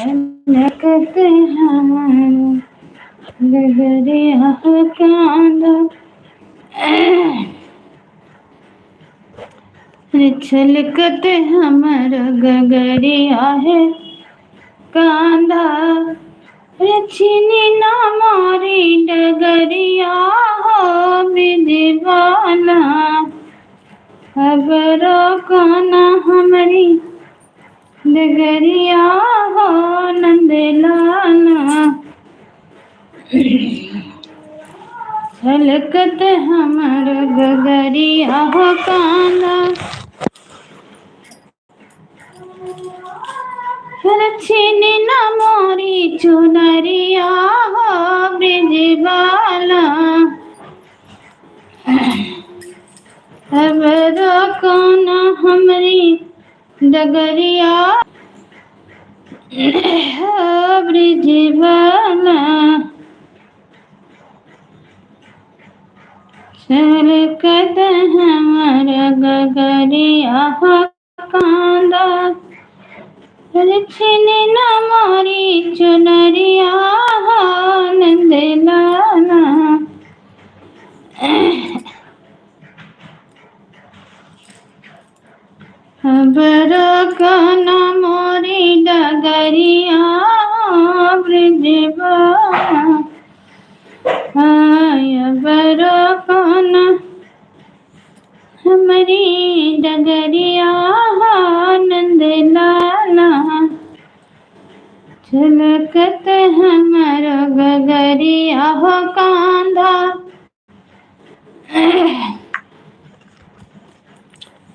छलकत हमारा गगरिया कांदा, छलकत हमारा गगरिया है कांदा, रचनी ना मारी डगरिया हो विधिवाला, अब रोकना हमारी डगरिया हो नंदलाला, छलकत हमारा गगरिया हो कांदा, रचनी न मोरी चुनरिया हो ब्रिजबाला, अब रोकना हमारी डगरिया हो ब्रिजबाला, छलकत हमारा गगरिया हो कांदा, रचनी न मोरी चुनरिया हो नंदलाला, अब रोकना मोरी डगरिया हो ब्रिजबाला, अब रोकना हमारी डगरिया हो नंदलाला, छलकत हमारा गगरिया हो कांधा,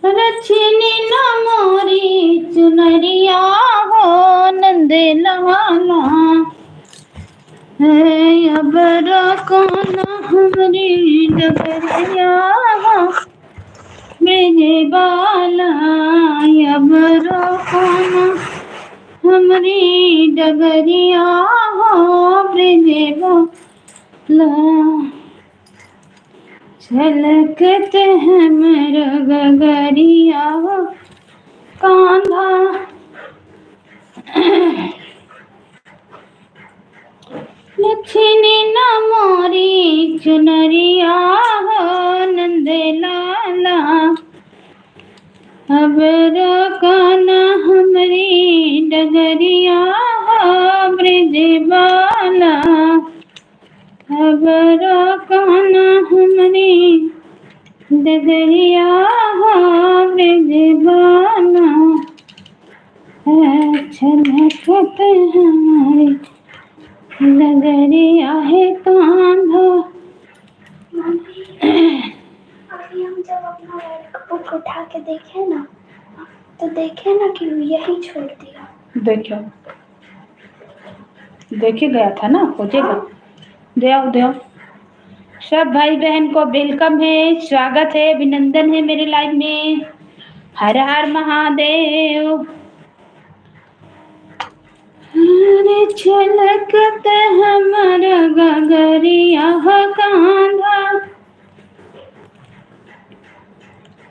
रचनी न मोरी चुनरिया हो नंदलाला, अब रोकना हमारी डगरिया हो ब्रिजबाला, अब रोकना हमारी डगरिया हो ब्रिजबाला, छलकत हमारा गगरिया हो कांधा, लक्ष्मी न मोरी चुनरिया हो नंदलाला, अब रोकना हमारी डगरिया हो ब्रिजबाला, अब रोकना हमारी डगरिया हो ब्रिजबाला, छलकत हमारी डगरिया है कांधा। अभी हम जब अपना वर्क बुक उठा के देखे ना, तो देखे ना कि यही छोड़ दिया। देखो देखे गया था ना, खोजेगा। दे सब भाई बहन को वेलकम है, स्वागत है, अभिनंदन है मेरे लाइव में। हर हर महादेव। छलकत हमारा गगरिया हो कांधा,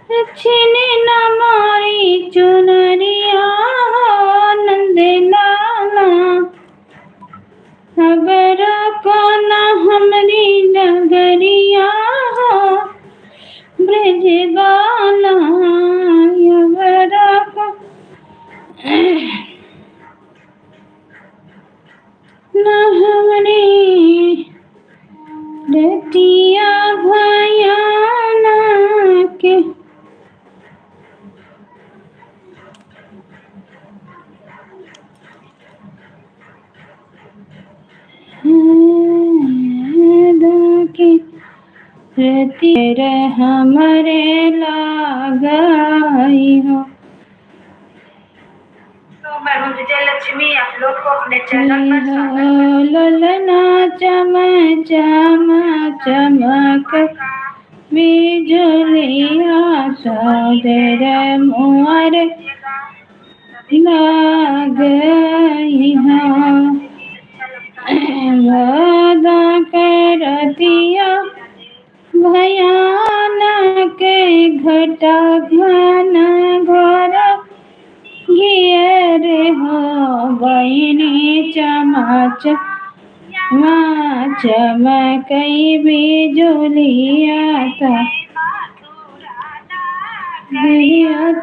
रचनी न मोरी चुनरिया हो नंदलाला, अब रोकना हमारी डगरिया हो ब्रिजबाला, अब रोकना हमारी रतिया भयानक, रति हमारे लगाई हो। तो मैं हूँ विजय लक्ष्मी, आप लोग को अपने चैनल पर स्वागत है। ललना चम चमक बिजुलिया सागर मोर गई हो, वादा कर दिया भयानक घटा घन घोर घेर हो बहिनी चमच चमकई बिजुलिया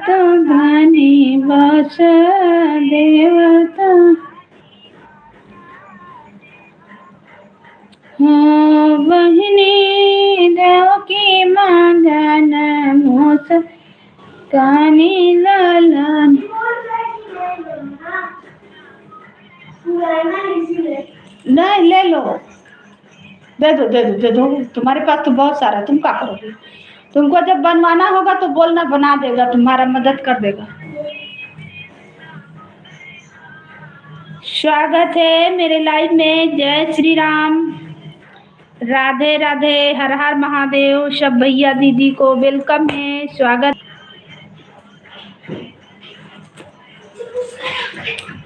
तो धनी बस देवता बहिनी देव की मांगन मोस कानी लालन नहीं ले लो, दे दो दे दो दे दो, तुम्हारे पास तो बहुत सारा, तुम क्या करोगे? तुमको जब बनवाना होगा तो बोलना, बना देगा, तुम्हारा मदद कर देगा। स्वागत है मेरे लाइव में। जय श्री राम, राधे राधे, हर हर महादेव। सब भैया दीदी को वेलकम है, स्वागत।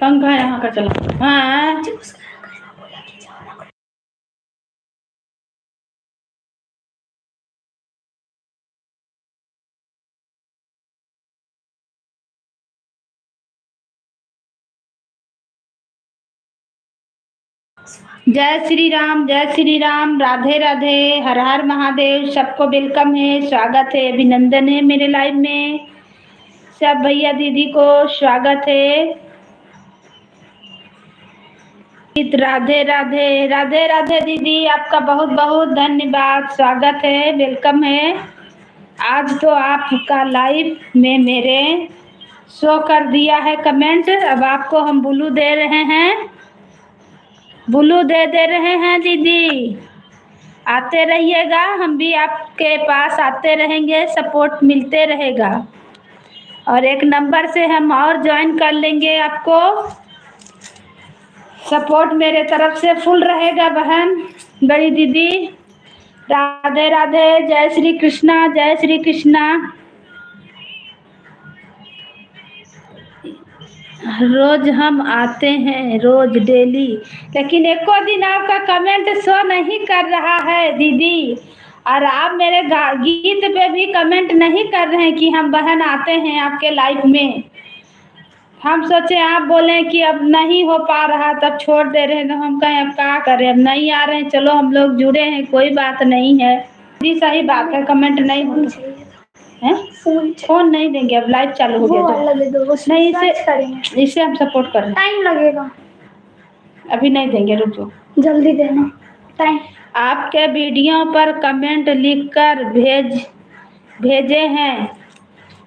पंखा यहाँ का चला। हाँ जय श्री राम, जय श्री राम, राधे राधे, हर हर महादेव। सबको वेलकम है, स्वागत है, अभिनंदन है मेरे लाइव में। सब भैया दीदी को स्वागत है। राधे राधे, राधे राधे दीदी, आपका बहुत बहुत धन्यवाद, स्वागत है, वेलकम है। आज तो आपका लाइव में मेरे शो कर दिया है कमेंट। अब आपको हम ब्लू दे रहे हैं, ब्लू दे रहे हैं दीदी। आते रहिएगा, हम भी आपके पास आते रहेंगे, सपोर्ट मिलते रहेगा। और एक नंबर से हम और ज्वाइन कर लेंगे आपको। सपोर्ट मेरे तरफ से फुल रहेगा बहन, बड़ी दीदी। राधे राधे, जय श्री कृष्णा, जय श्री कृष्णा। रोज हम आते हैं, रोज डेली, लेकिन एको दिन आपका कमेंट शो नहीं कर रहा है दीदी। और आप मेरे गीत पे भी कमेंट नहीं कर रहे हैं कि हम बहन आते हैं आपके लाइफ में। हम सोचे आप बोले कि अब नहीं हो पा रहा, तब छोड़ दे रहे हैं, तो हम कहें अब क्या करें, अब नहीं आ रहे हैं, चलो हम लोग जुड़े हैं, कोई बात नहीं है जी। सही बात है, कमेंट नहीं होता है। फोन नहीं देंगे, अब लाइव चालू हो गया तो नहीं, इसे हम सपोर्ट कर रहे हैं। टाइम लगेगा, अभी नहीं देंगे, रुको, जल्दी देना टाइम। आपके वीडियो पर कमेंट लिखकर भेजे हैं।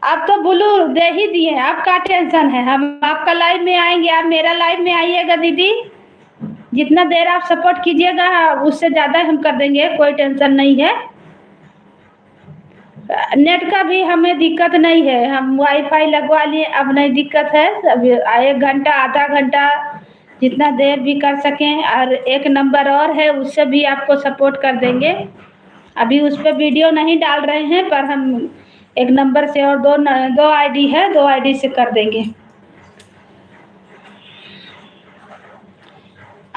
आप तो ब्लू दे ही दिए, आपका टेंशन है। हम आपका लाइव में आएंगे, आप मेरा लाइव में आइएगा दीदी। जितना देर आप सपोर्ट कीजिएगा उससे ज़्यादा हम कर देंगे, कोई टेंशन नहीं है। नेट का भी हमें दिक्कत नहीं है, हम वाईफाई लगवा लिए, अब नहीं दिक्कत है। अब 1 घंटा आधा घंटा जितना देर भी कर सकें। और एक नंबर और है, उससे भी आपको सपोर्ट कर देंगे। अभी उस पर वीडियो नहीं डाल रहे हैं, पर हम एक नंबर से और दो आईडी है, 2 आईडी से कर देंगे।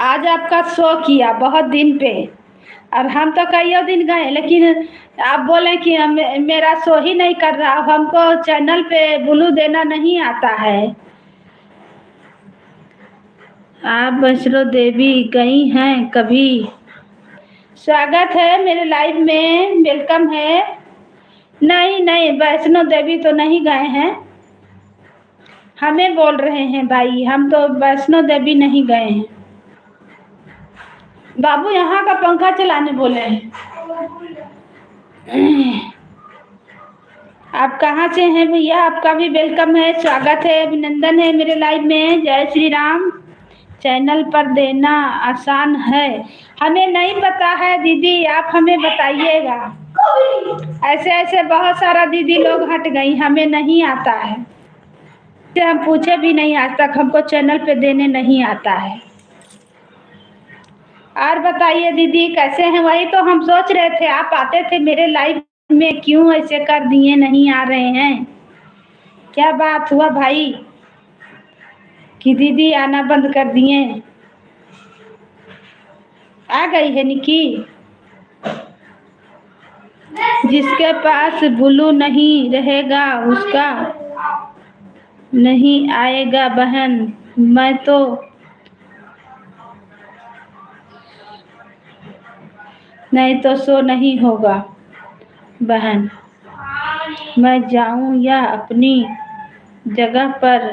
आज आपका शो किया बहुत दिन पे, और हम तो कई दिन गए, लेकिन आप बोले कि मेरा शो ही नहीं कर रहा। हमको चैनल पे ब्लू देना नहीं आता है। आप वैष्णो देवी गई हैं कभी? स्वागत है मेरे लाइव में, वेलकम है। नहीं नहीं, वैष्णो देवी तो नहीं गए हैं, हमें बोल रहे हैं भाई, हम तो वैष्णो देवी नहीं गए हैं। बाबू यहाँ का पंखा चलाने बोले हैं। आप कहाँ से हैं भैया? आपका भी वेलकम है, स्वागत है, अभिनंदन है मेरे लाइव में। जय श्री राम। चैनल पर देना आसान है, हमें नहीं पता है दीदी, आप हमें बताइएगा। ऐसे ऐसे बहुत सारा दीदी लोग हट गई, हमें नहीं आता है, हम पूछे भी नहीं आज तक, हमको चैनल पे देने नहीं आता है। और बताइए दीदी कैसे हैं? वही तो हम सोच रहे थे, आप आते थे मेरे लाइव में, क्यों ऐसे कर दिए, नहीं आ रहे हैं? क्या बात हुआ भाई कि दीदी आना बंद कर दिए? आ गई है निकी। जिसके पास ब्लू नहीं रहेगा उसका नहीं आएगा बहन, मैं तो नहीं तो सो नहीं होगा बहन। मैं जाऊं या अपनी जगह पर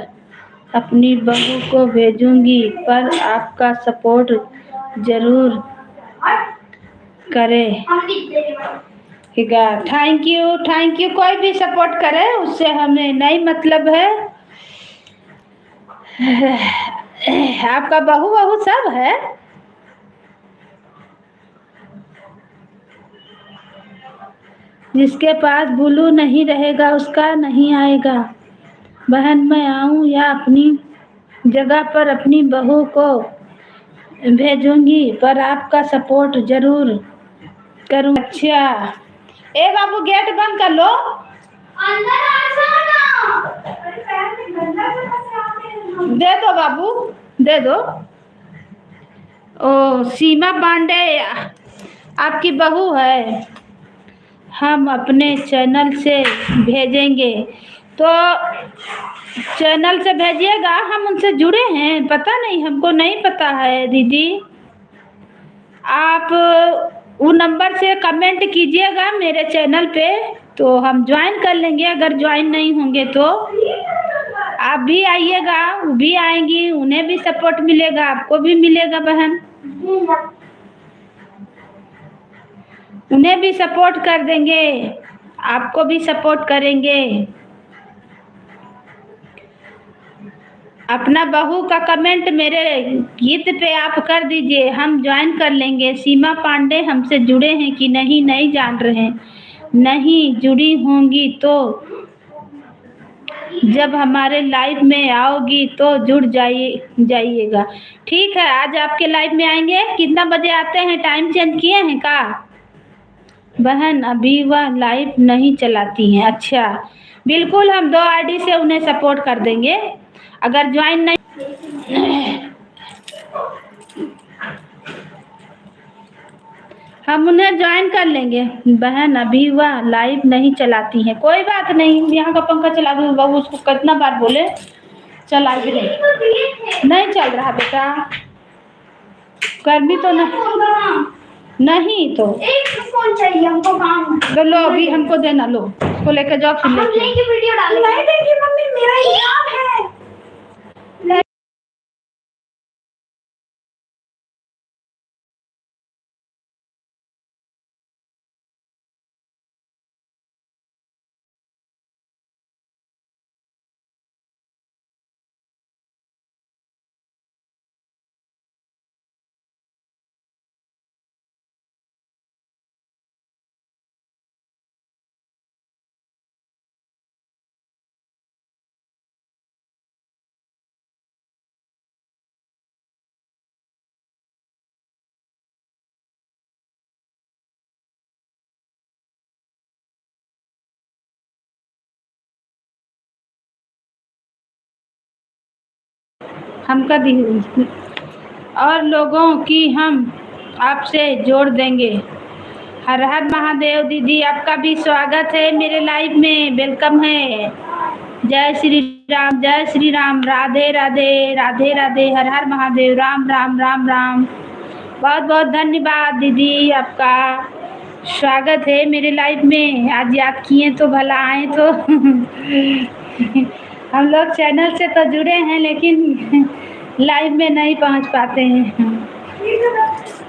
अपनी बहू को भेजूंगी, पर आपका सपोर्ट जरूर करेगा। Thank you. कोई भी सपोर्ट करे उससे हमें नहीं मतलब है। आपका बहू बहू सब है। जिसके पास बुलू नहीं रहेगा उसका नहीं आएगा। बहन मैं आऊं या अपनी जगह पर अपनी बहू को भेजूंगी, पर आपका सपोर्ट जरूर करूं। अच्छा ए बाबू गेट बंद कर लो। अंदर आ जाना। दे दो बाबू, दे दो। ओ सीमा पांडे आपकी बहू है। हम अपने चैनल से भेजेंगे, तो चैनल से भेजिएगा। हम उनसे जुड़े हैं, पता नहीं, हमको नहीं पता है दीदी। आप वो नंबर से कमेंट कीजिएगा मेरे चैनल पे, तो हम ज्वाइन कर लेंगे। अगर ज्वाइन नहीं होंगे तो आप भी आइएगा, वो भी आएंगी, उन्हें भी सपोर्ट मिलेगा, आपको भी मिलेगा बहन। उन्हें भी सपोर्ट कर देंगे, आपको भी सपोर्ट करेंगे। अपना बहू का कमेंट मेरे गीत पे आप कर दीजिए, हम ज्वाइन कर लेंगे। सीमा पांडे हमसे जुड़े हैं कि नहीं नहीं जान रहे हैं। नहीं जुड़ी होंगी तो जब हमारे लाइव में आओगी तो जुड़ जाइएगा। ठीक है, आज आपके लाइव में आएंगे। कितना बजे आते हैं, टाइम चेंज किए हैं का बहन? अभी वह लाइव नहीं चलाती हैं। अच्छा बिल्कुल, हम 2 आईडी से उन्हें सपोर्ट कर देंगे। अगर ज्वाइन नहीं हम उन्हें ज्वाइन कर लेंगे। बहन अभी वह लाइव नहीं चलाती हैं। कोई बात नहीं, यहाँ का पंखा चला दो बाबू, उसको कितना बार बोले चला भी नहीं चल रहा बेटा। गर्मी तो नहीं तो एक फोन चाहिए हमको काम। तो लो अभी हमको देना, लो उसको लेकर जाओ, फिर लेके वीडियो डालेंगे। मम्मी मेरा ही काम है। हम कर दी और लोगों की हम आपसे जोड़ देंगे। हर हर महादेव। दीदी आपका भी स्वागत है मेरे लाइव में, वेलकम है। जय श्री राम, राधे राधे, राधे राधे, हर हर महादेव, राम राम राम राम। बहुत बहुत धन्यवाद दीदी, आपका स्वागत है मेरे लाइव में। आज याद किए तो भला आए तो हम लोग चैनल से तो जुड़े हैं लेकिन लाइव में नहीं पहुंच पाते हैं।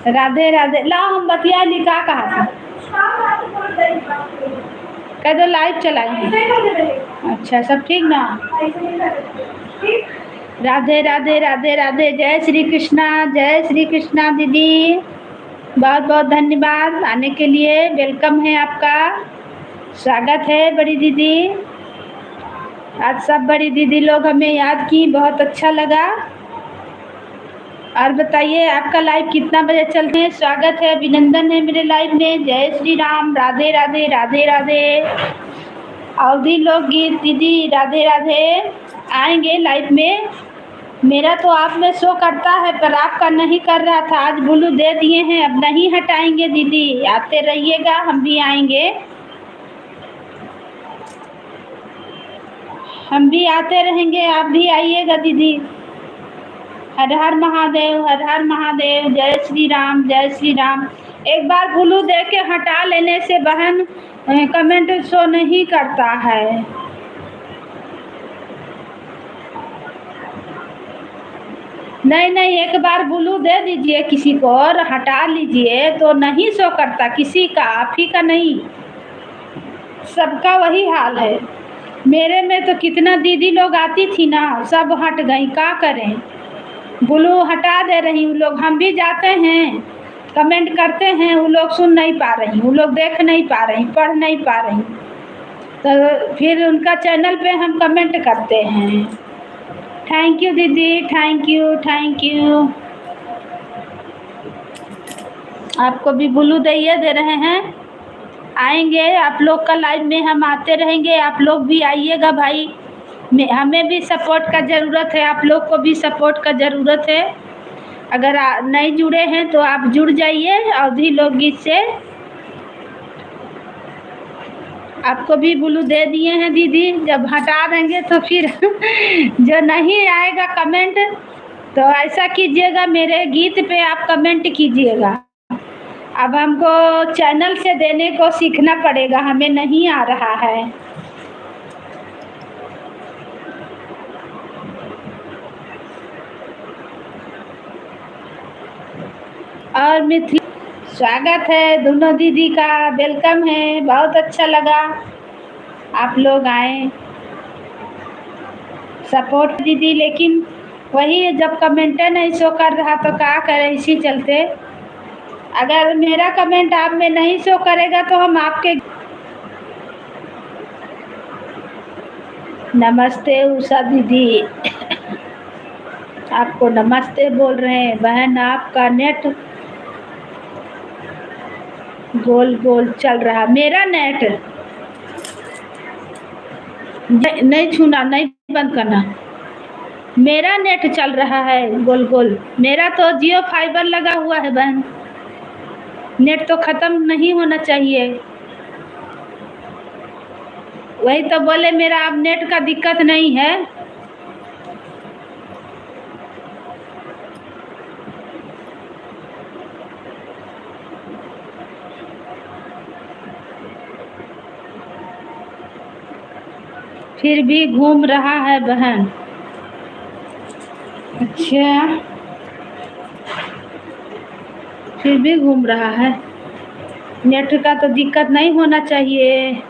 राधे राधे। ला हम बतिया लिखा कहा था, कह दो लाइव चलाएंगे। अच्छा सब ठीक ना? राधे राधे, राधे राधे, जय श्री कृष्णा दीदी। बहुत बहुत धन्यवाद आने के लिए, वेलकम है आपका, स्वागत है बड़ी दीदी। आज सब बड़ी दीदी लोग हमें याद की, बहुत अच्छा लगा। और बताइए आपका लाइव कितना बजे चलते हैं? स्वागत है, अभिनंदन है मेरे लाइव में। जय श्री राम, राधे राधे, राधे राधे। और भी लोग गीत दीदी राधे राधे आएंगे लाइव में। मेरा तो आप में शो करता है पर आपका नहीं कर रहा था। आज ब्लू दे दिए हैं, अब नहीं हटाएंगे दीदी, आते रहिएगा, हम भी आएंगे। हम भी आते रहेंगे, आप भी आइएगा दीदी। हर हर महादेव, हर हर महादेव, जय श्री राम, जय श्री राम। एक बार ब्लू दे के हटा लेने से बहन कमेंट शो नहीं करता है। नहीं नहीं, एक बार ब्लू दे दीजिए किसी को और हटा लीजिए तो नहीं शो करता किसी का, आप ही का नहीं, सबका वही हाल है। मेरे में तो कितना दीदी लोग आती थी ना, सब हट गई, क्या करें, ब्लू हटा दे रही हूँ लोग। हम भी जाते हैं कमेंट करते हैं, वो लोग सुन नहीं पा रही, वो लोग देख नहीं पा रही, पढ़ नहीं पा रही, तो फिर उनका चैनल पे हम कमेंट करते हैं। थैंक यू दीदी, थैंक यू, थैंक यू। आपको भी ब्लू दे रहे हैं, आएंगे आप लोग का लाइव में, हम आते रहेंगे, आप लोग भी आइएगा भाई, हमें भी सपोर्ट का ज़रूरत है, आप लोग को भी सपोर्ट का ज़रूरत है। अगर नहीं जुड़े हैं तो आप जुड़ जाइए अवधि लोकगीत से। आपको भी ब्लू दे दिए हैं दीदी, जब हटा देंगे तो फिर जो नहीं आएगा कमेंट तो ऐसा कीजिएगा, मेरे गीत पे आप कमेंट कीजिएगा। अब हमको चैनल से देने को सीखना पड़ेगा, हमें नहीं आ रहा है। और मिथिला, स्वागत है दोनों दीदी का, वेलकम है, बहुत अच्छा लगा आप लोग आए, सपोर्ट दीदी। लेकिन वही जब कमेंट नहीं शो कर रहा तो क्या करें, इसी चलते अगर मेरा कमेंट आप में नहीं शो करेगा तो हम आपके। नमस्ते उषा दीदी, आपको नमस्ते बोल रहे हैं बहन, आपका नेट गोल गोल चल रहा, मेरा नेट नहीं छूना, नहीं बंद करना, मेरा नेट चल रहा है गोल गोल, मेरा तो जियो फाइबर लगा हुआ है बहन, नेट तो ख़त्म नहीं होना चाहिए। वही तो बोले मेरा अब नेट का दिक्कत नहीं है। फिर भी घूम रहा है बहन, अच्छा फिर भी घूम रहा है, नेट का तो दिक्कत नहीं होना चाहिए।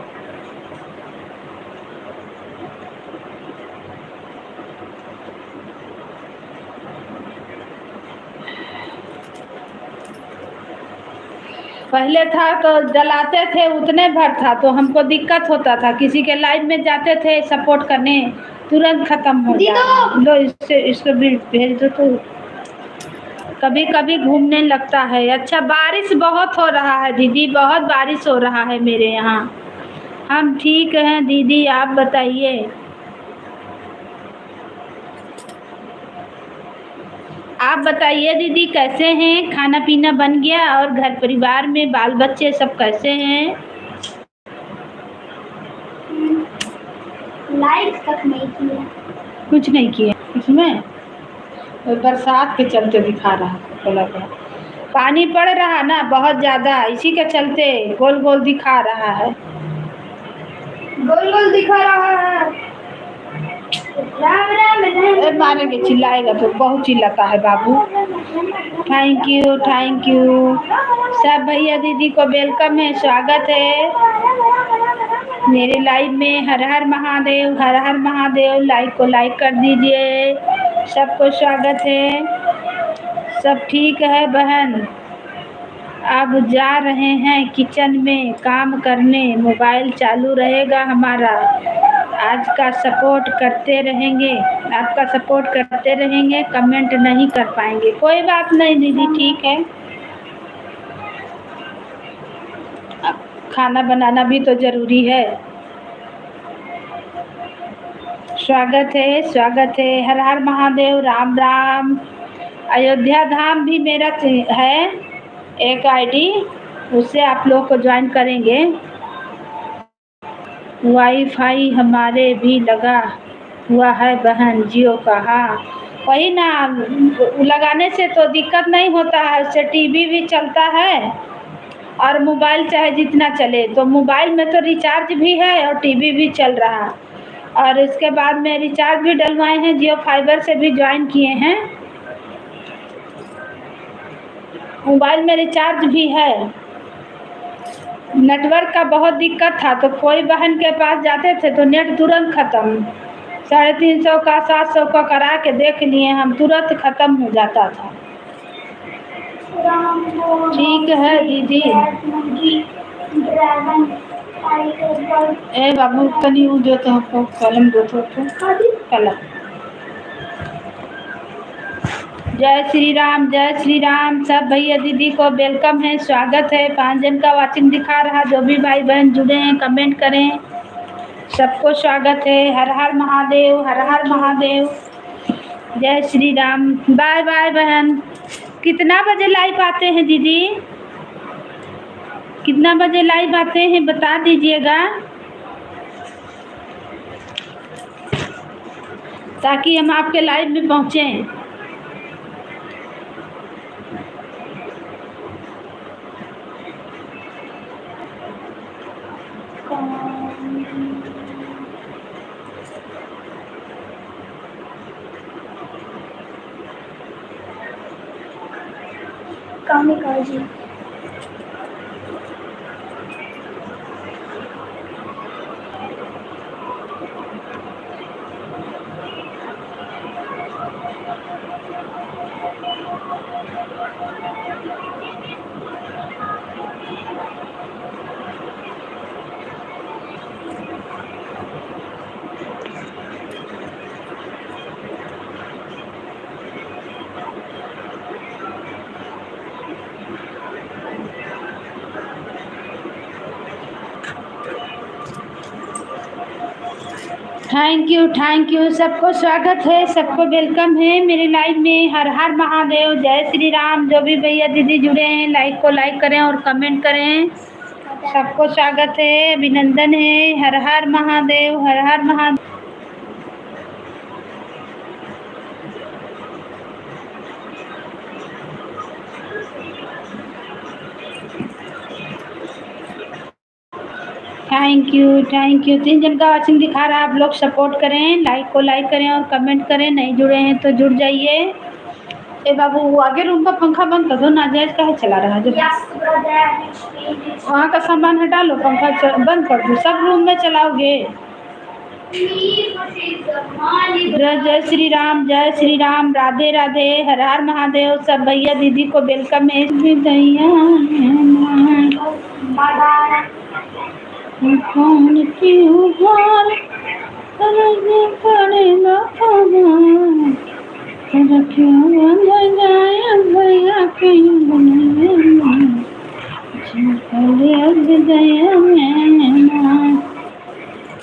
पहले था तो जलाते थे उतने भर था तो हमको दिक्कत होता था, किसी के लाइव में जाते थे सपोर्ट करने तुरंत ख़त्म हो जाता। लो इससे इसको भी भेज दो तो कभी कभी घूमने लगता है। अच्छा बारिश बहुत हो रहा है दीदी, बहुत बारिश हो रहा है मेरे यहाँ। हम ठीक हैं दीदी, आप बताइए। आप बताइए दीदी कैसे हैं, खाना पीना बन गया और घर परिवार में बाल बच्चे सब कैसे हैं? लाइट तक नहीं किया, कुछ नहीं किया इसमें, बरसात के चलते दिखा रहा था, पानी पड़ रहा ना बहुत ज़्यादा, इसी के चलते गोल गोल दिखा रहा है, गोल गोल दिखा रहा है। राम राम राम मारेंगे, चिल्लाएगा तो बहुत चिल्लाता है बाबू। Thank you, thank you. सब भैया दीदी को वेलकम है, स्वागत है मेरे लाइव में। हर हर महादेव, हर हर महादेव। लाइक को लाइक कर दीजिए, सबको स्वागत है। सब ठीक है बहन, अब जा रहे हैं किचन में काम करने, मोबाइल चालू रहेगा हमारा, आज का सपोर्ट करते रहेंगे, आपका सपोर्ट करते रहेंगे, कमेंट नहीं कर पाएंगे, कोई बात नहीं दीदी, ठीक है। खाना बनाना भी तो ज़रूरी है। स्वागत है, स्वागत है। हर हर महादेव, राम राम। अयोध्या धाम भी मेरा है एक आईडी, उससे आप लोग को ज्वाइन करेंगे। वाईफाई हमारे भी लगा हुआ है बहन, जियो का। हाँ वही ना, लगाने से तो दिक्कत नहीं होता है, उससे टीवी भी चलता है और मोबाइल चाहे जितना चले। तो मोबाइल में तो रिचार्ज भी है और टीवी भी चल रहा है। और इसके बाद में रिचार्ज भी डलवाए हैं, जियो फाइबर से भी ज्वाइन किए हैं। मोबाइल में रिचार्ज भी है। नेटवर्क का बहुत दिक्कत था, तो कोई बहन के पास जाते थे तो नेट तुरंत खत्म। 350 का 700 का करा के देख लिए हम, तुरंत खत्म हो जाता था। ठीक है दीदी। ए बाबू तनी उ दे तो कलम दो तो कलम। जय श्री राम, जय श्री राम। सब भैया दीदी को वेलकम है, स्वागत है। 5 जन का वाचिंग दिखा रहा। जो भी भाई बहन जुड़े हैं कमेंट करें, सबको स्वागत है। हर हर महादेव, हर हर महादेव। जय श्री राम। बाय बाय बहन। कितना बजे लाइव आते हैं दीदी? कितना बजे लाइव आते हैं बता दीजिएगा, ताकि हम आपके लाइव में पहुंचे। कामिका जी, थैंक यू। सबको स्वागत है, सबको वेलकम है मेरे लाइव में। हर हर महादेव, जय श्री राम। जो भी भैया दीदी जुड़े हैं लाइक को लाइक करें और कमेंट करें। सबको स्वागत है, अभिनंदन है। हर हर महादेव, हर हर महादेव। थैंक यू 3 जन का वाचिंग दिखा रहा है। आप लोग सपोर्ट करें, लाइक को लाइक करें और कमेंट करें। नहीं जुड़े हैं तो जुड़ जाइए। ए बाबू वो आगे रूम का पंखा बंद कर दो, नाजायज काहे चला रहा है जो। वहाँ का सामान हटा लो, पंखा बंद कर दो। सब रूम में चलाओगे। जय श्री राम, जय श्री राम। राधे राधे, हर हर महादेव। सब भैया दीदी को वेलकम है। कौन क्यों हार करने पड़ेगा क्यों जाए भैया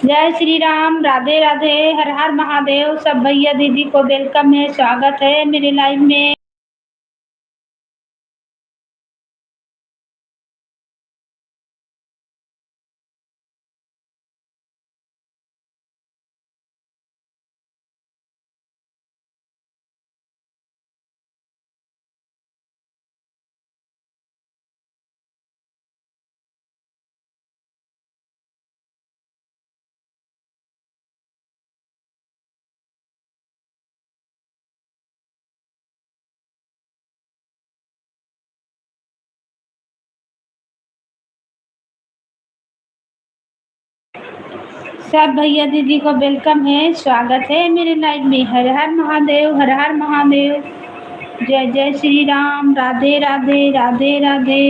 जय श्री राम, राधे राधे, हर हर महादेव। सब भैया दीदी को वेलकम है, स्वागत है मेरे लाइव में। सब भैया दीदी को वेलकम है, स्वागत है मेरे लाइव में। हर हर महादेव, हर हर महादेव। जय जय श्री राम। राधे राधे, राधे राधे।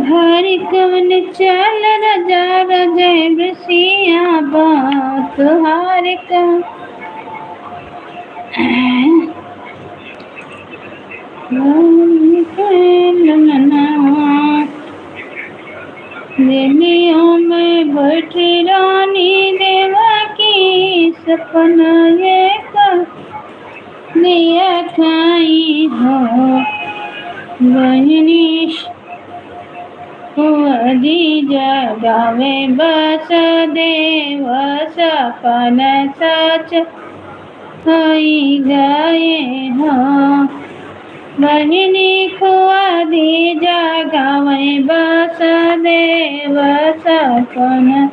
हरि कवन चल राजा जय बसिया बात हर दिलियों में बैठी रानी देवा की सपना ये कर दिया खाई हो बहनी जी जगावे बस देव सपन सच होई गए हो। बहिनी खुआदी जगावे बस देव सपन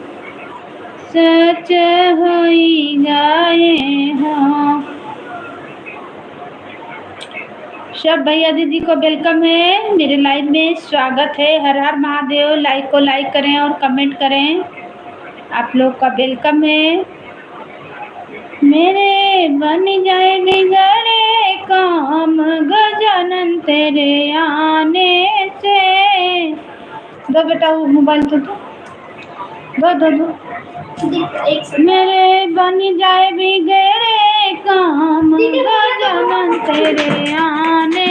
सच होई गए हो। सब भैया दीदी को वेलकम है, मेरे लाइव में स्वागत है। हर हर महादेव। लाइक को लाइक करें और कमेंट करें, आप लोग का वेलकम है। मेरे बन जाए बिगड़े काम गजानन तेरे आने से। दो बेटा वो मोबाइल तो दो। मेरे बन जाए बिगड़े काम गजानन तेरे आने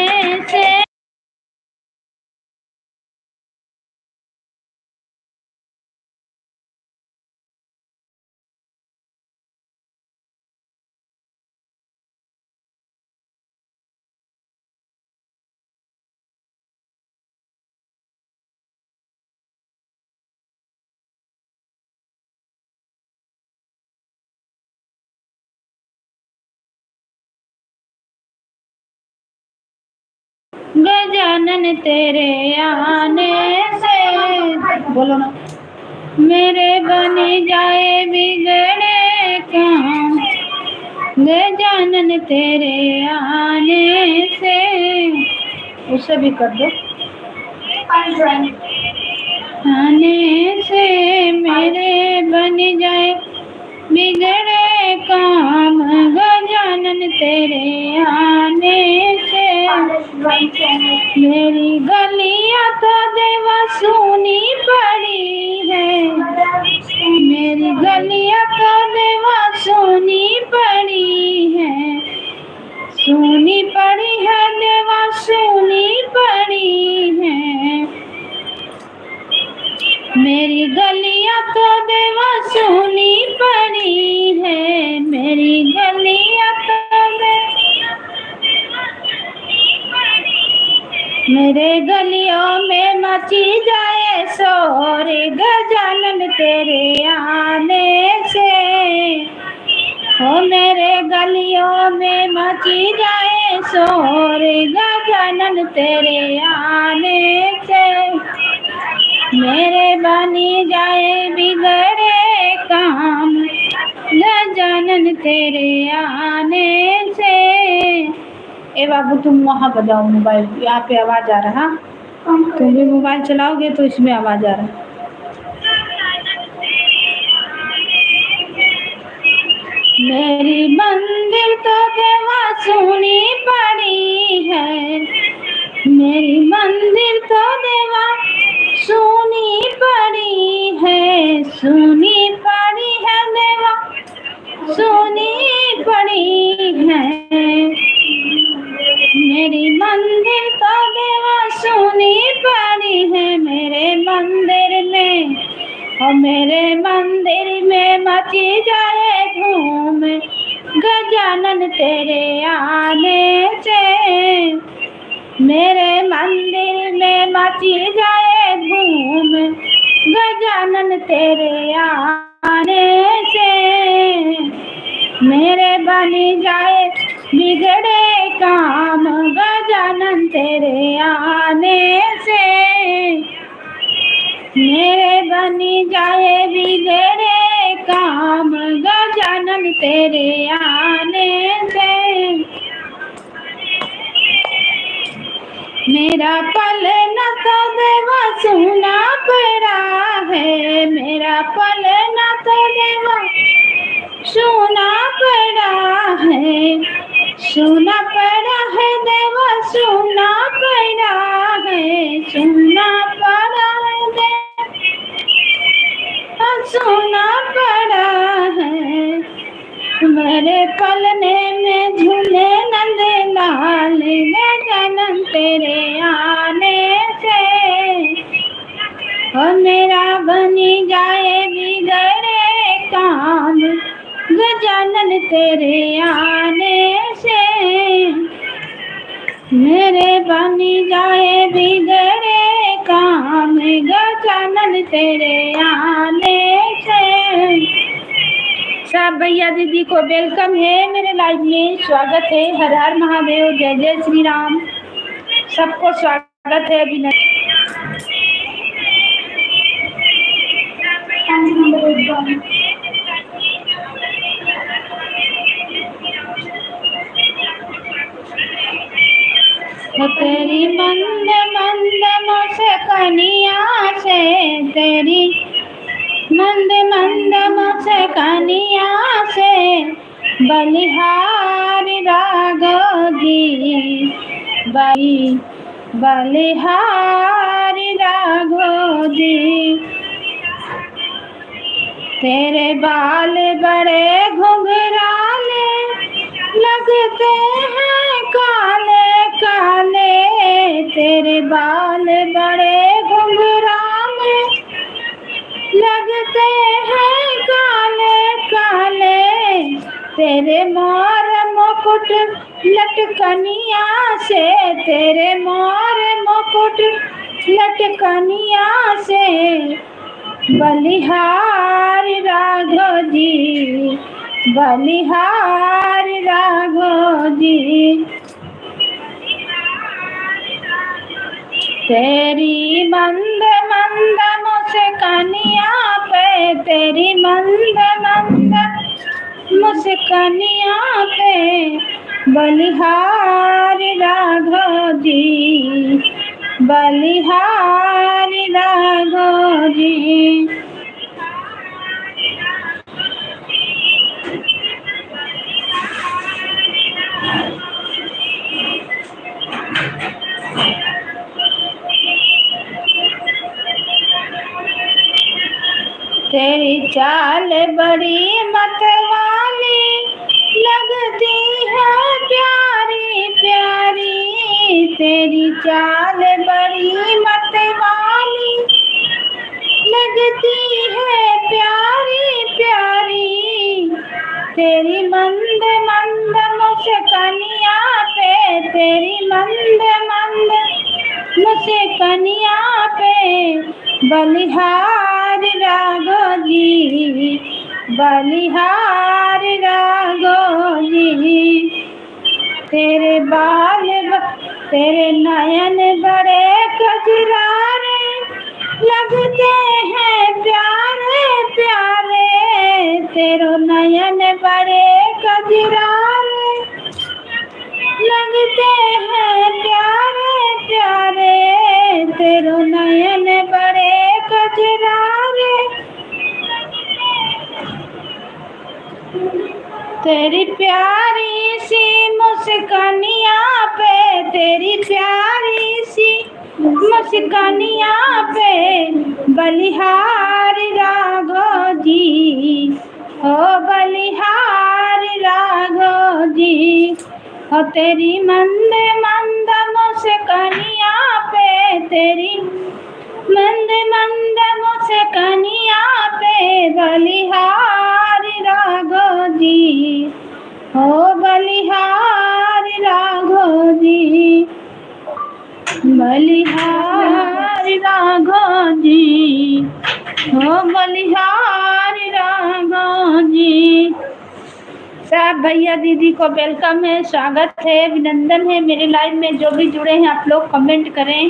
से। गजानन तेरे आने से, बोलो ना। मेरे बन जाए बिगड़े काम गजानन तेरे आने से। उसे भी कर दो। आने से मेरे बन जाए बिगड़े काम गजानन तेरे आने से। मेरी गलियां तो देवा सुनी पड़ी है। मेरी गलियां तो देवा सुनी पड़ी है। सुनी पड़ी है देवा सुनी पड़ी है। मेरी गलियां तो देवा सुनी पड़ी है। मेरी गलियां तो मेरे गलियों में मची जाए शोर गजानन तेरे आने से। हो मेरे गलियों में मची जाए शोर गजानन तेरे आने से। मेरे बनी जाए बिगड़े काम गजानन तेरे आने से। ए बाबू तुम वहाँ पर जाओ, मोबाइल यहाँ पे आवाज आ रहा। तुम भी मोबाइल चलाओगे तो इसमें आवाज आ रहा। मेरी मंदिर तो देवा सुनी पड़ी है। मेरी मंदिर तो देवा सुनी पड़ी है। सुनी पड़ी है देवा सुनी पड़ी है। मेरी मंदिर तो देवा सुनी पड़ी है। मेरे मंदिर में और मेरे मंदिर में मची जाए धूम गजानन तेरे आने से। मेरे मंदिर में मची जाए धूम गजानन तेरे आने से। मेरे बनी जाए बिगड़े काम गजानन तेरे आने से। मेरे बनी जाए बिगड़े काम गजानन तेरे आने से। मेरा पलना तो देवा सुना पड़ा है। मेरा पलना तो देवा सुना पड़ा है। सुना पड़ा है देवा सुना पड़ा है। सुना पड़ा है देवा सुना पड़ा है। मेरे पलने में झूले नंद लाल गजानन तेरे आने से। और मेरा बनी जाए बिगड़े काम गजानन तेरे आने से। मेरे बनी जाए बिगड़े काम लगन तेरे आने से। सब भैया दीदी को वेलकम है मेरे लाइव में, स्वागत है। हर हर महादेव, जय जय श्री राम, सबको स्वागत है। तेरी मंद मंद मुस्कानिया से, तेरी मंद मंद मुस्कानिया से बलिहारी राघव जी, बलिहारी राघव जी। तेरे बाल बड़े घुंघराले लगते हैं काले काले, तेरे बाल बड़े घुंघराले लगते हैं काले काले। तेरे मोर मुकुट लटकनिया से, तेरे मोर मुकुट लटकनिया से बलिहारी राघव जी, बलिहारी राघव जी। तेरी मंद मंद मुस्कानिया पे, तेरी मंद मंद मुस्कानिया पे बलिहारी राघव जी, बलिहारी राघव जी। तेरी चाल बड़ी मतवाली लगती है प्यारी प्यारी, तेरी चाल बड़ी मतवाली लगती है प्यारी प्यारी। तेरी मंद मंद मुस्कानिया पे, तेरी मंद मंद मुस्कानिया पे बलिहारी राघव जी, बलिहारी राघव जी। तेरे बाल तेरे नयन बड़े कजरारे लगते हैं प्यारे प्यारे, तेरे नयन बड़े कजरारे लगते हैं प्यारे प्यारे, तेरे नयन बड़े कजरारे। तेरी प्यारी सी मुस्कानिया पे, तेरी प्यारी सी मुस्कानिया पे बलिहारी राघव जी, ओ बलिहारी राघव जी। और तेरी मंद मंद मुस्कानिया पे, तेरी मंद मंद मुस्कानिया पे बलिहारी राघव जी, ओ बलिहारी राघव जी, बलिहारी राघव जी, ओ बलिहारी राघव जी। सब भैया दीदी को वेलकम है, स्वागत है, अभिनंदन है मेरे लाइव में। जो भी जुड़े हैं आप लोग कमेंट करें,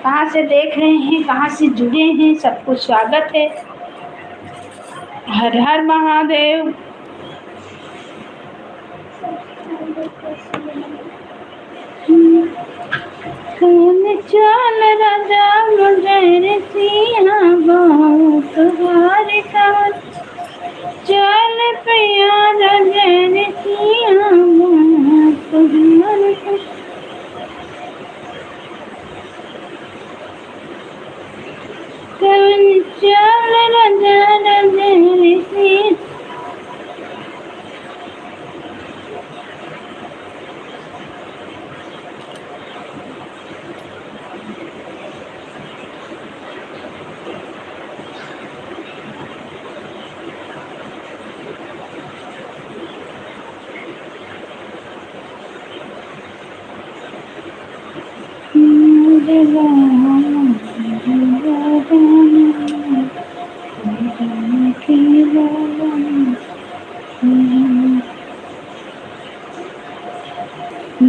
कहाँ से देख रहे हैं, कहाँ से जुड़े हैं, सबको स्वागत है। हर हर महादेव। चल राजा मुझे सिया बहुत हार कर, चल प्रिया राजा सिया बहुत हार कर। चल राजा राजा सिया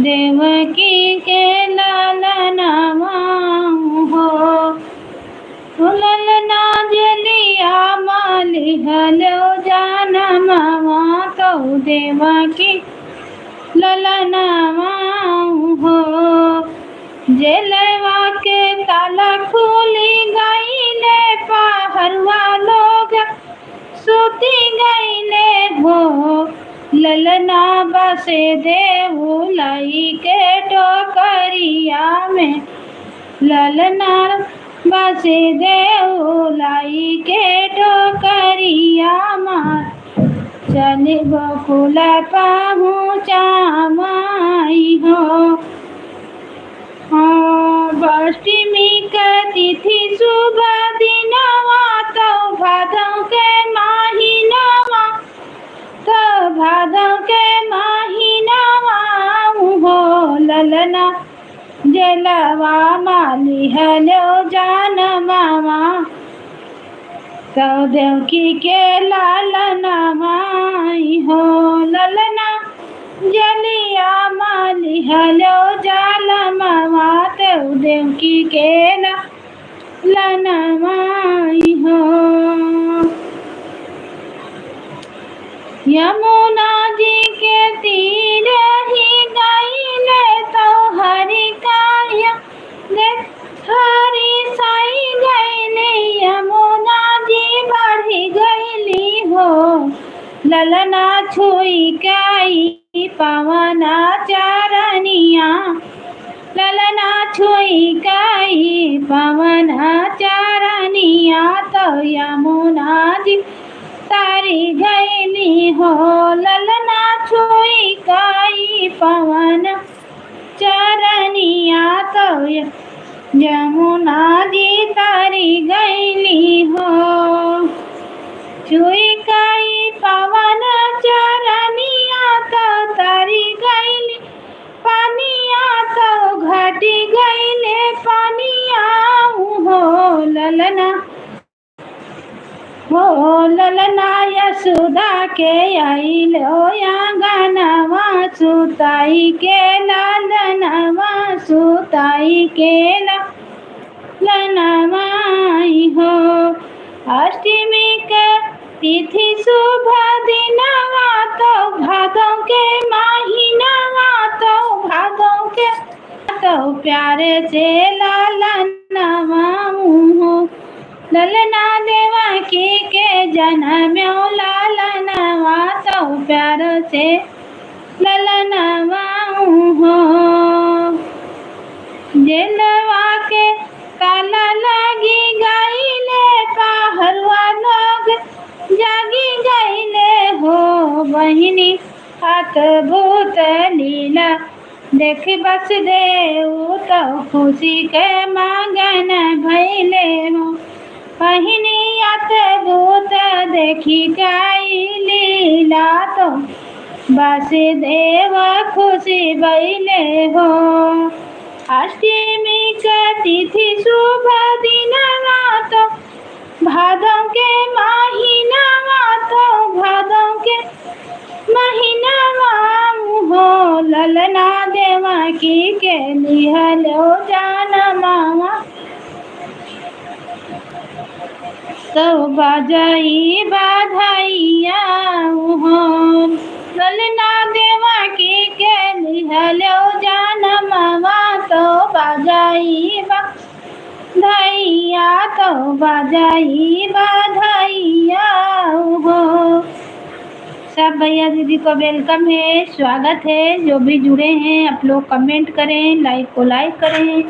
देवकी के लालनवा हो ललना जलिया माली हलो जानमवा तो देवकी ललनवा हो जेलवा के ताला खुली गईले पहरुआ लोग सुती गईले हो ललना बसे देवलाई के टोकरिया में ललना बसे देवलाई के टोकरिया माँ चले बकुल पहुँचा माई हो अष्टमी के तिथि शुभ दिनवा तो भादव के महीनवा तो भादव के महीनवा हो ललना जलवा माली हलो जानमवा तो देवकी के लालनवा हो ललना जलिया माली हलो जानमवा तो देवकी के लालनवा हो यमुना जी के तीर ही गईले तो हरि काया हरि साई गईले यमुना जी बढ़ी गईली हो ललना छुई काई पवना चारनिया ललना छुई काई पवना चारनिया तो यमुना जी तारी गईली हो ललना छुई काई पवन चरनिया तो यमुना जी तारी गईली हो छुई काई पवन चरनिया तो तारी गईली पानिया तो घटी गईले पानिया हो ललना हो ललना यशोदा के आइलो आंगनवा सुताई के लालनवा सुताई के लालनवा हो अष्टमी के तिथि शुभ दिनवा तो भादव के महीनवा तो भादव के तो प्यारे से लालनवा हो ललना देवकी के जनम्यो लालनवा तो प्यार से ललनवा हो जेलवा के ताला लगी गईले पहरुआ लोग जागी गईले हो बहिनी अद्भुत लीला देख बस देव तो खुशी के मगन भैले हो बहिनी अद्भुत देखी गई लीला तो वासुदेव खुशी भैले हो अष्टमी के तिथि शुभ दिनवा तो भादव के महीनवा तो भादव के महीनवा हो ललना देवकी के लिहलो जानमवा तो बजाई बधाइया हो ललना देवकी के लिहलो जानमवा तो बजाई बधाइया तो बजाई बधाइया हो सब भैया दीदी को वेलकम है, स्वागत है। जो भी जुड़े हैं आप लोग कमेंट करें, लाइक को लाइक करें,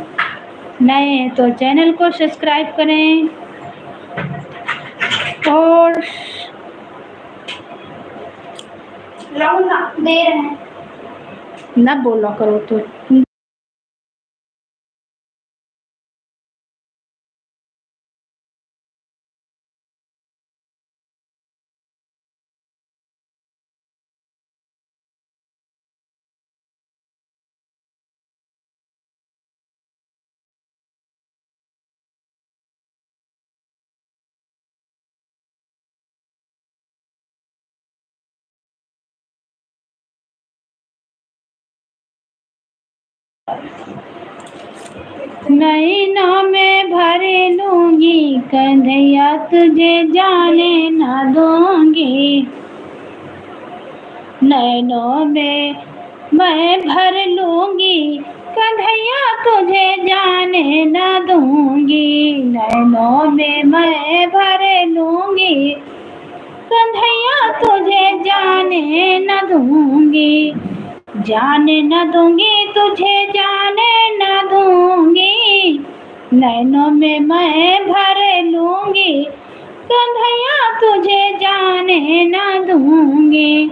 नए हैं तो चैनल को सब्सक्राइब करें और दे रहे हैं ना बोला करो तो नैनों में भर लूंगी कन्हैया तुझे जाने ना दूंगी। नैनों में मैं भर लूंगी कन्हैया तुझे जाने ना दूंगी। नैनों में मैं भर लूंगी कन्हैया तुझे जाने न दूंगी। जाने न दूंगी तुझे जाने न दूंगी। नैनों में मैं भर लूंगी कन्हैया तुझे जाने न दूंगी।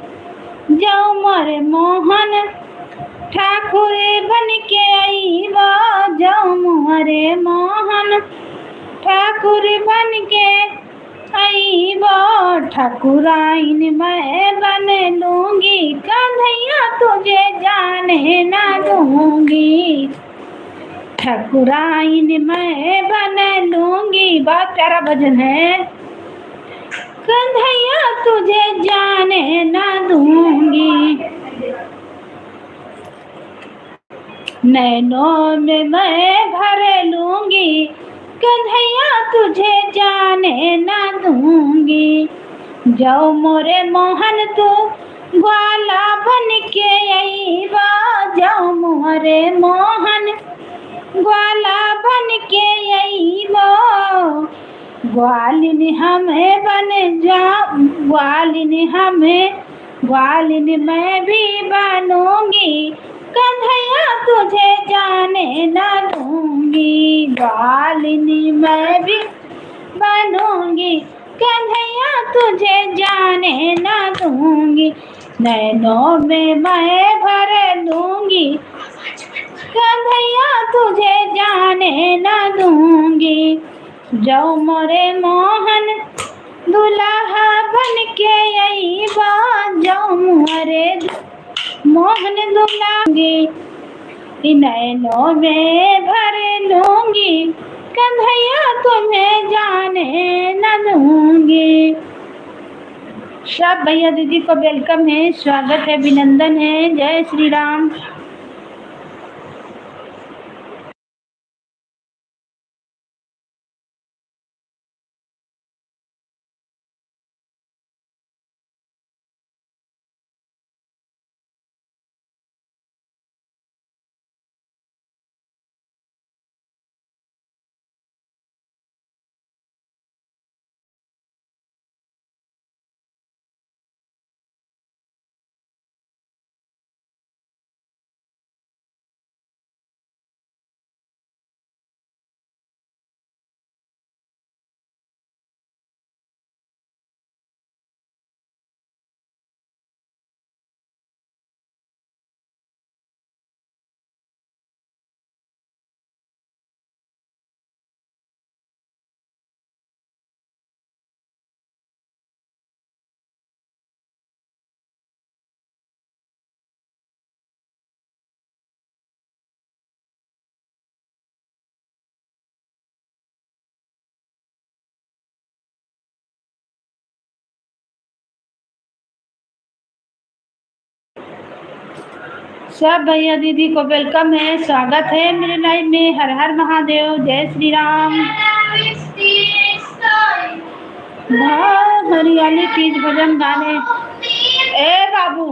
जाओ मोरे मोहन ठाकुर बन के आईबा। जाओ मोरे मोहन ठाकुर बन के आईबा। ठाकुराइन मैं बन लूंगी कन्हैया तुझे जाने ना दूंगी। ठाकुराइन मैं बन लूंगी। बहुत प्यारा भजन है। कन्हैया तुझे जाने ना दूंगी। नैनों में मैं भर लूंगी कन्हैया तुझे जाने ना दूंगी। जाओ मोरे मोहन तू ग्वाला बन के आईबा। जाओ मोरे मोहन ग्वाला बन के आईबा। ग्वालिन हमें बन जा। ग्वालिन मैं भी बनूंगी कन्हैया तुझे जाने ना दूंगी। ग्वालिन मैं भी बनूंगी कन्हैया तुझे जाने ना दूंगी। नैनों में मैं भर लूंगी कन्हैया तुझे जाने ना दूंगी। जाओ मोरे मोहन दुल्हा बन के आईबा। जाओ मोरे मोहन दुल्हांगी। नैनों में भर लूंगी कन्हैया तुम्हें जाने न दूंगी। सब भैया दीदी को वेलकम है, स्वागत है, अभिनंदन है। जय श्री राम। सब भैया दीदी को वेलकम है, स्वागत है मेरे लाइव में। हर हर महादेव। जय श्री राम। हरियाली तीज भजन गाने। ए बाबू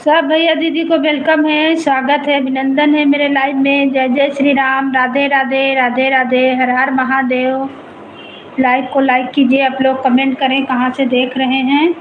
सब भैया दीदी को वेलकम है, स्वागत है, अभिनंदन है मेरे लाइव में। जय जय श्री राम, राधे राधे, राधे राधे, हर हर महादेव। लाइव को लाइक कीजिए, आप लोग कमेंट करें कहाँ से देख रहे हैं।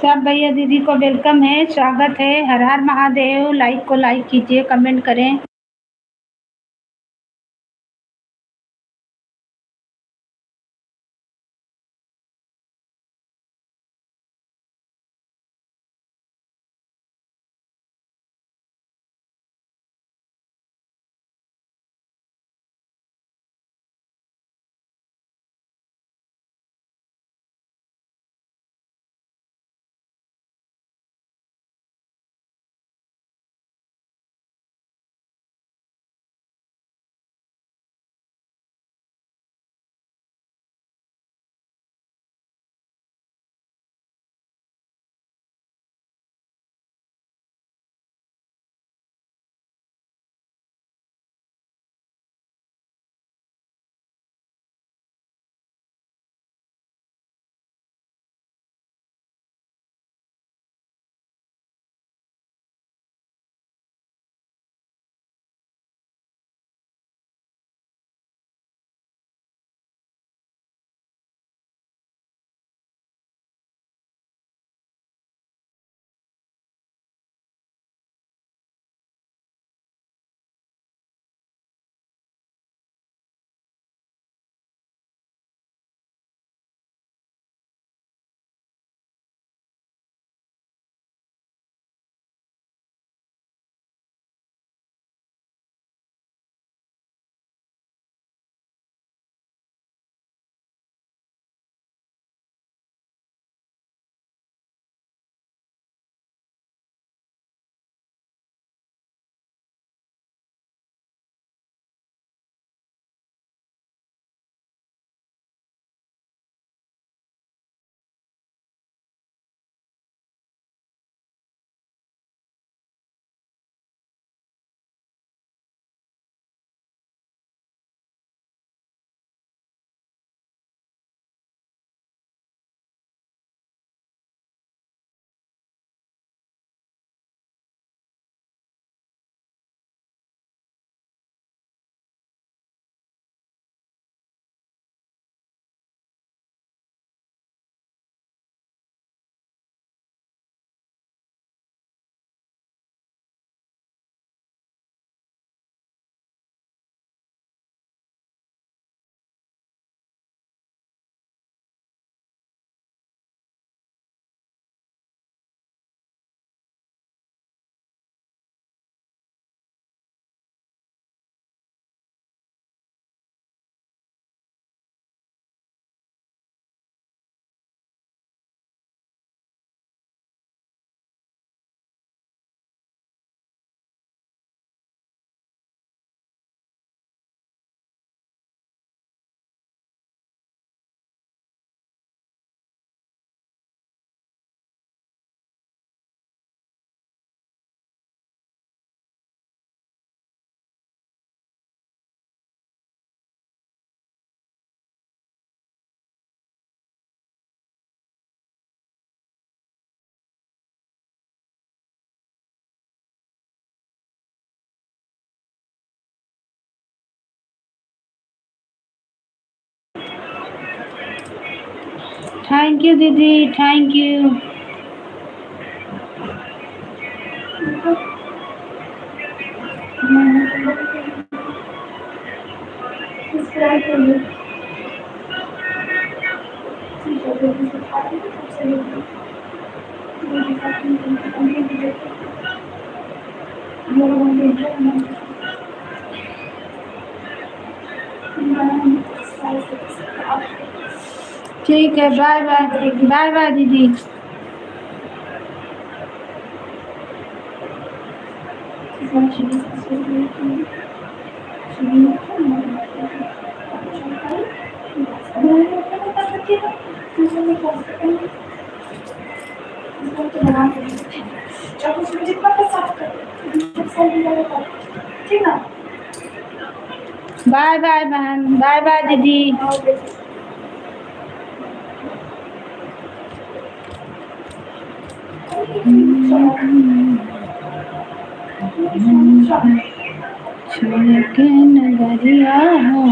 सब भैया दीदी को वेलकम है, स्वागत है, हर हर महादेव। लाइक को लाइक कीजिए, कमेंट करें। थैंक यू दीदी, थैंक यू। ठीक है, बाय बाय, बाय बाय दीदी। बाय बाय बहन, बाय बाय दीदी। छोड़ के नगरिया हो।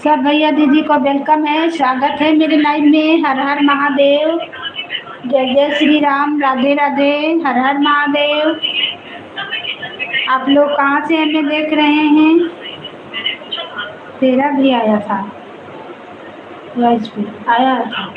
सब भैया दीदी को वेलकम है, स्वागत है मेरे लाइव में। हर हर महादेव, जय जय श्री राम, राधे राधे, हर हर महादेव। आप लोग कहाँ से हमें देख रहे हैं? तेरा भी आया था, वॉइस भी आया था।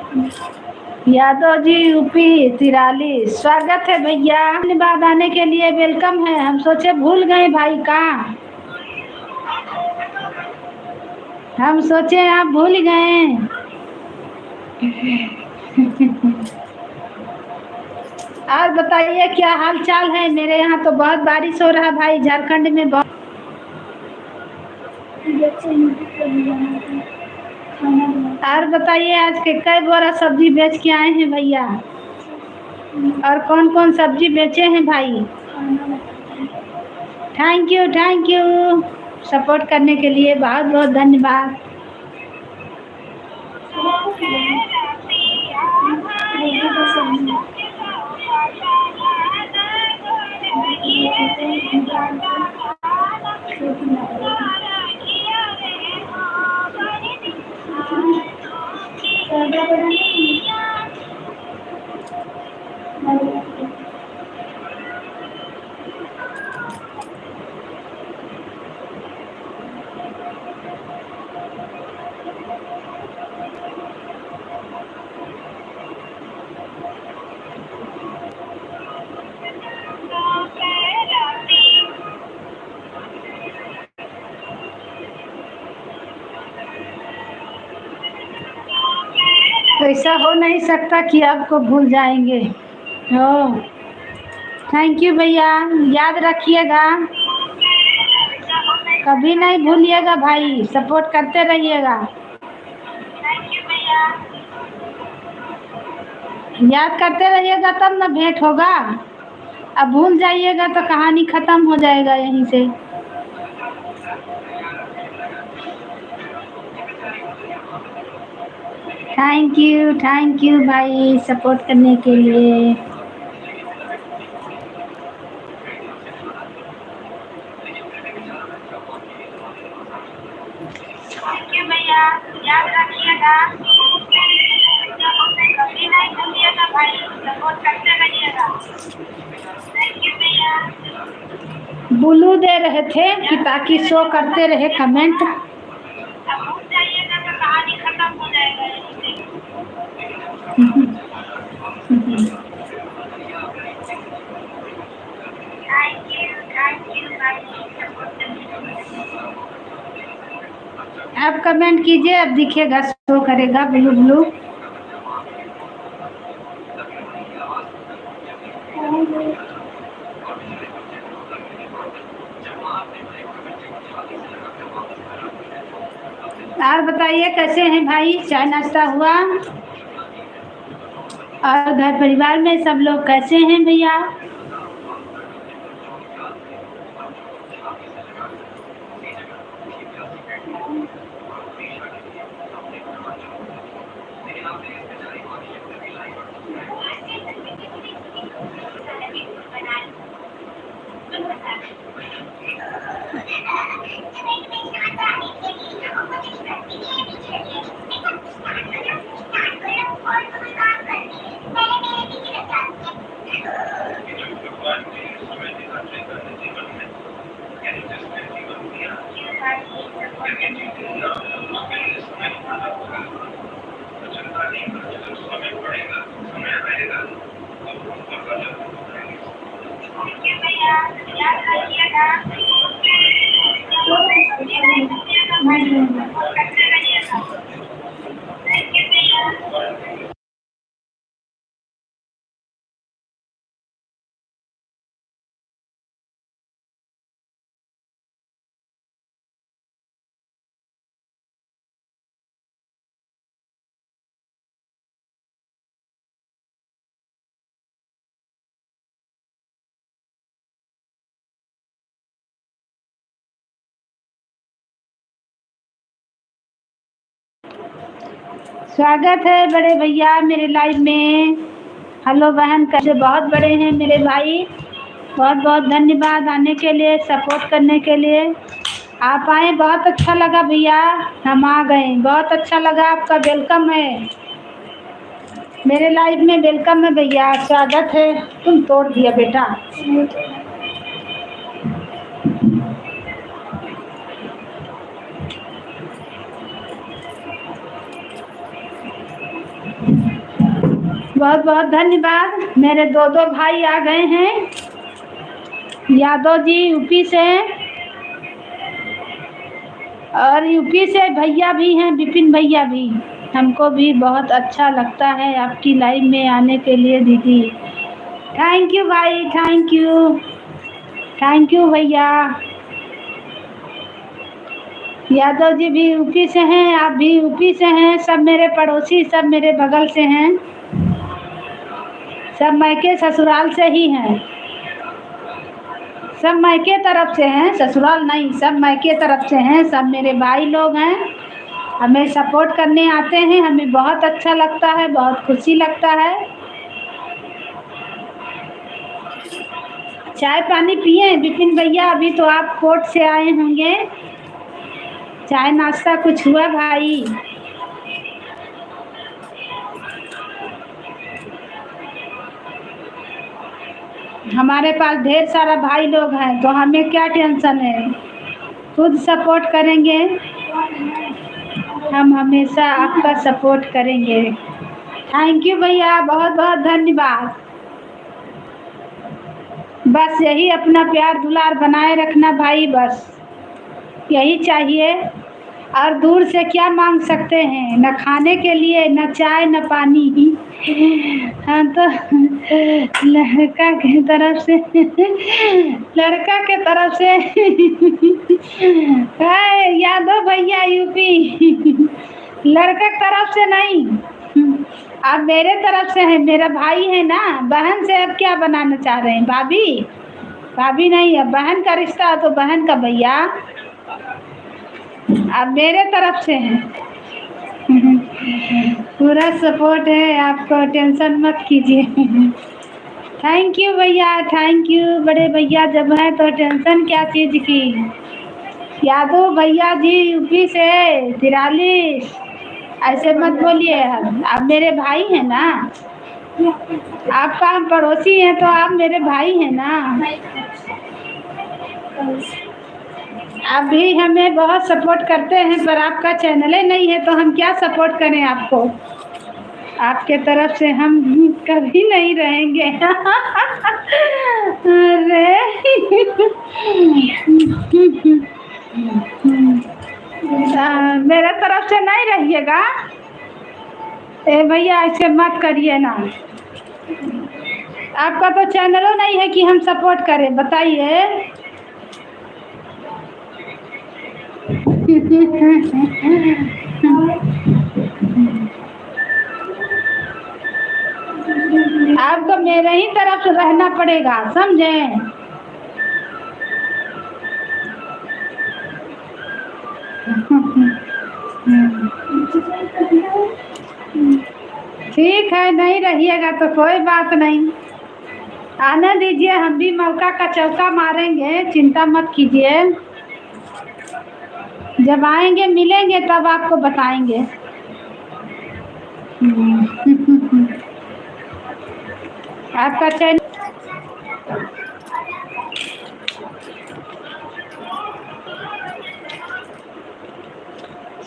यादव जी यूपी 43 स्वागत है भैया। धन्यवाद आने के लिए, वेलकम है। हम सोचे भूल गए भाई का, हम सोचे आप भूल गए। और बताइए क्या हाल चाल है? मेरे यहाँ तो बहुत बारिश हो रहा है भाई, झारखंड में बहुत। और बताइए आज के कई बोरा सब्जी बेच के आए हैं भैया? और कौन कौन सब्जी बेचे हैं भाई? थैंक यू सपोर्ट करने के लिए बहुत बहुत धन्यवाद। ऐसा हो नहीं सकता कि आपको भूल जाएंगे। ओ थैंक यू भैया, याद रखिएगा, कभी नहीं भूलिएगा भाई, सपोर्ट करते रहिएगा। याद करते रहिएगा तब ना भेंट होगा। अब भूल जाइएगा तो कहानी खत्म हो जाएगा यहीं से। थैंक यू भाई सपोर्ट करने के लिए। भैया याद रखिएगा, कभी नहीं भूलिएगा भाई, सपोर्ट करते रहिएगा। ब्लू दे रहे थे कि ताकि शो करते रहे कमेंट। अब भूल जाइएगा तो कहानी खत्म हो जाएगा यहीं से। थैंक यू भाई सपोर्ट करने के लिए। आप कमेंट कीजिए, अब दिखेगा, शो करेगा ब्लू ब्लू। और बताइए कैसे हैं भाई, चाय नाश्ता हुआ? और घर परिवार में सब लोग कैसे हैं भैया? स्वागत है बड़े भैया मेरे लाइव में। हेलो बहन, कैसे? बहुत बड़े हैं मेरे भाई, बहुत बहुत धन्यवाद आने के लिए, सपोर्ट करने के लिए। आप आए, बहुत अच्छा लगा भैया, हम आ गए, बहुत अच्छा लगा। आपका वेलकम है मेरे लाइव में, वेलकम है भैया, स्वागत है। तुम तोड़ दिया बेटा। बहुत बहुत धन्यवाद। मेरे दो दो भाई आ गए हैं, यादव जी यूपी से, और यूपी से भैया भी हैं, विपिन भैया भी। हमको भी बहुत अच्छा लगता है आपकी लाइव में आने के लिए दीदी। थैंक यू भाई, थैंक यू भैया। यादव जी भी यूपी से हैं, आप भी यूपी से हैं, सब मेरे पड़ोसी, सब मेरे बगल से हैं, सब मायके ससुराल से ही हैं, सब मायके तरफ से हैं, ससुराल नहीं, सब मायके तरफ से हैं, सब मेरे भाई लोग हैं, हमें सपोर्ट करने आते हैं, हमें बहुत अच्छा लगता है, बहुत खुशी लगता है। चाय पानी पिए विपिन भैया? अभी तो आप कोर्ट से आए होंगे, चाय नाश्ता कुछ हुआ भाई? हमारे पास ढेर सारा भाई लोग हैं, तो हमें क्या टेंशन है, खुद सपोर्ट करेंगे, हम हमेशा आपका सपोर्ट करेंगे। थैंक यू भैया, बहुत बहुत धन्यवाद। बस यही अपना प्यार दुलार बनाए रखना भाई, बस यही चाहिए, और दूर से क्या मांग सकते हैं, न खाने के लिए, न चाय, न पानी ही। हाँ तो लड़का के तरफ से यादव भैया यूपी, लड़का की तरफ से नहीं, आप मेरे तरफ से हैं, मेरा भाई है ना, बहन से अब क्या बनाना चाह रहे हैं? भाभी? भाभी नहीं, अब बहन का रिश्ता है तो बहन का भैया, आप मेरे तरफ से हैं। पूरा सपोर्ट है आपको, टेंशन मत कीजिए। थैंक यू भैया, थैंक यू बड़े भैया, जब है तो टेंशन क्या चीज़ की। यादव भैया जी यूपी से 43, ऐसे मत बोलिए, आप मेरे भाई हैं ना, आपका हम पड़ोसी हैं तो आप मेरे भाई हैं ना। आप भी हमें बहुत सपोर्ट करते हैं, पर आपका चैनल ही नहीं है तो हम क्या सपोर्ट करें आपको, आपके तरफ से हम कभी नहीं रहेंगे। अरे मेरे तरफ से नहीं रहिएगा। ए भैया ऐसे मत करिए ना, आपका तो चैनल नहीं है कि हम सपोर्ट करें, बताइए। आपको मेरे ही तरफ से रहना पड़ेगा, समझे? ठीक है, नहीं रहिएगा तो कोई बात नहीं, आने दीजिए, हम भी मौका का चौका मारेंगे, चिंता मत कीजिए। जब आएंगे मिलेंगे तब आपको बताएंगे। आपका चैनल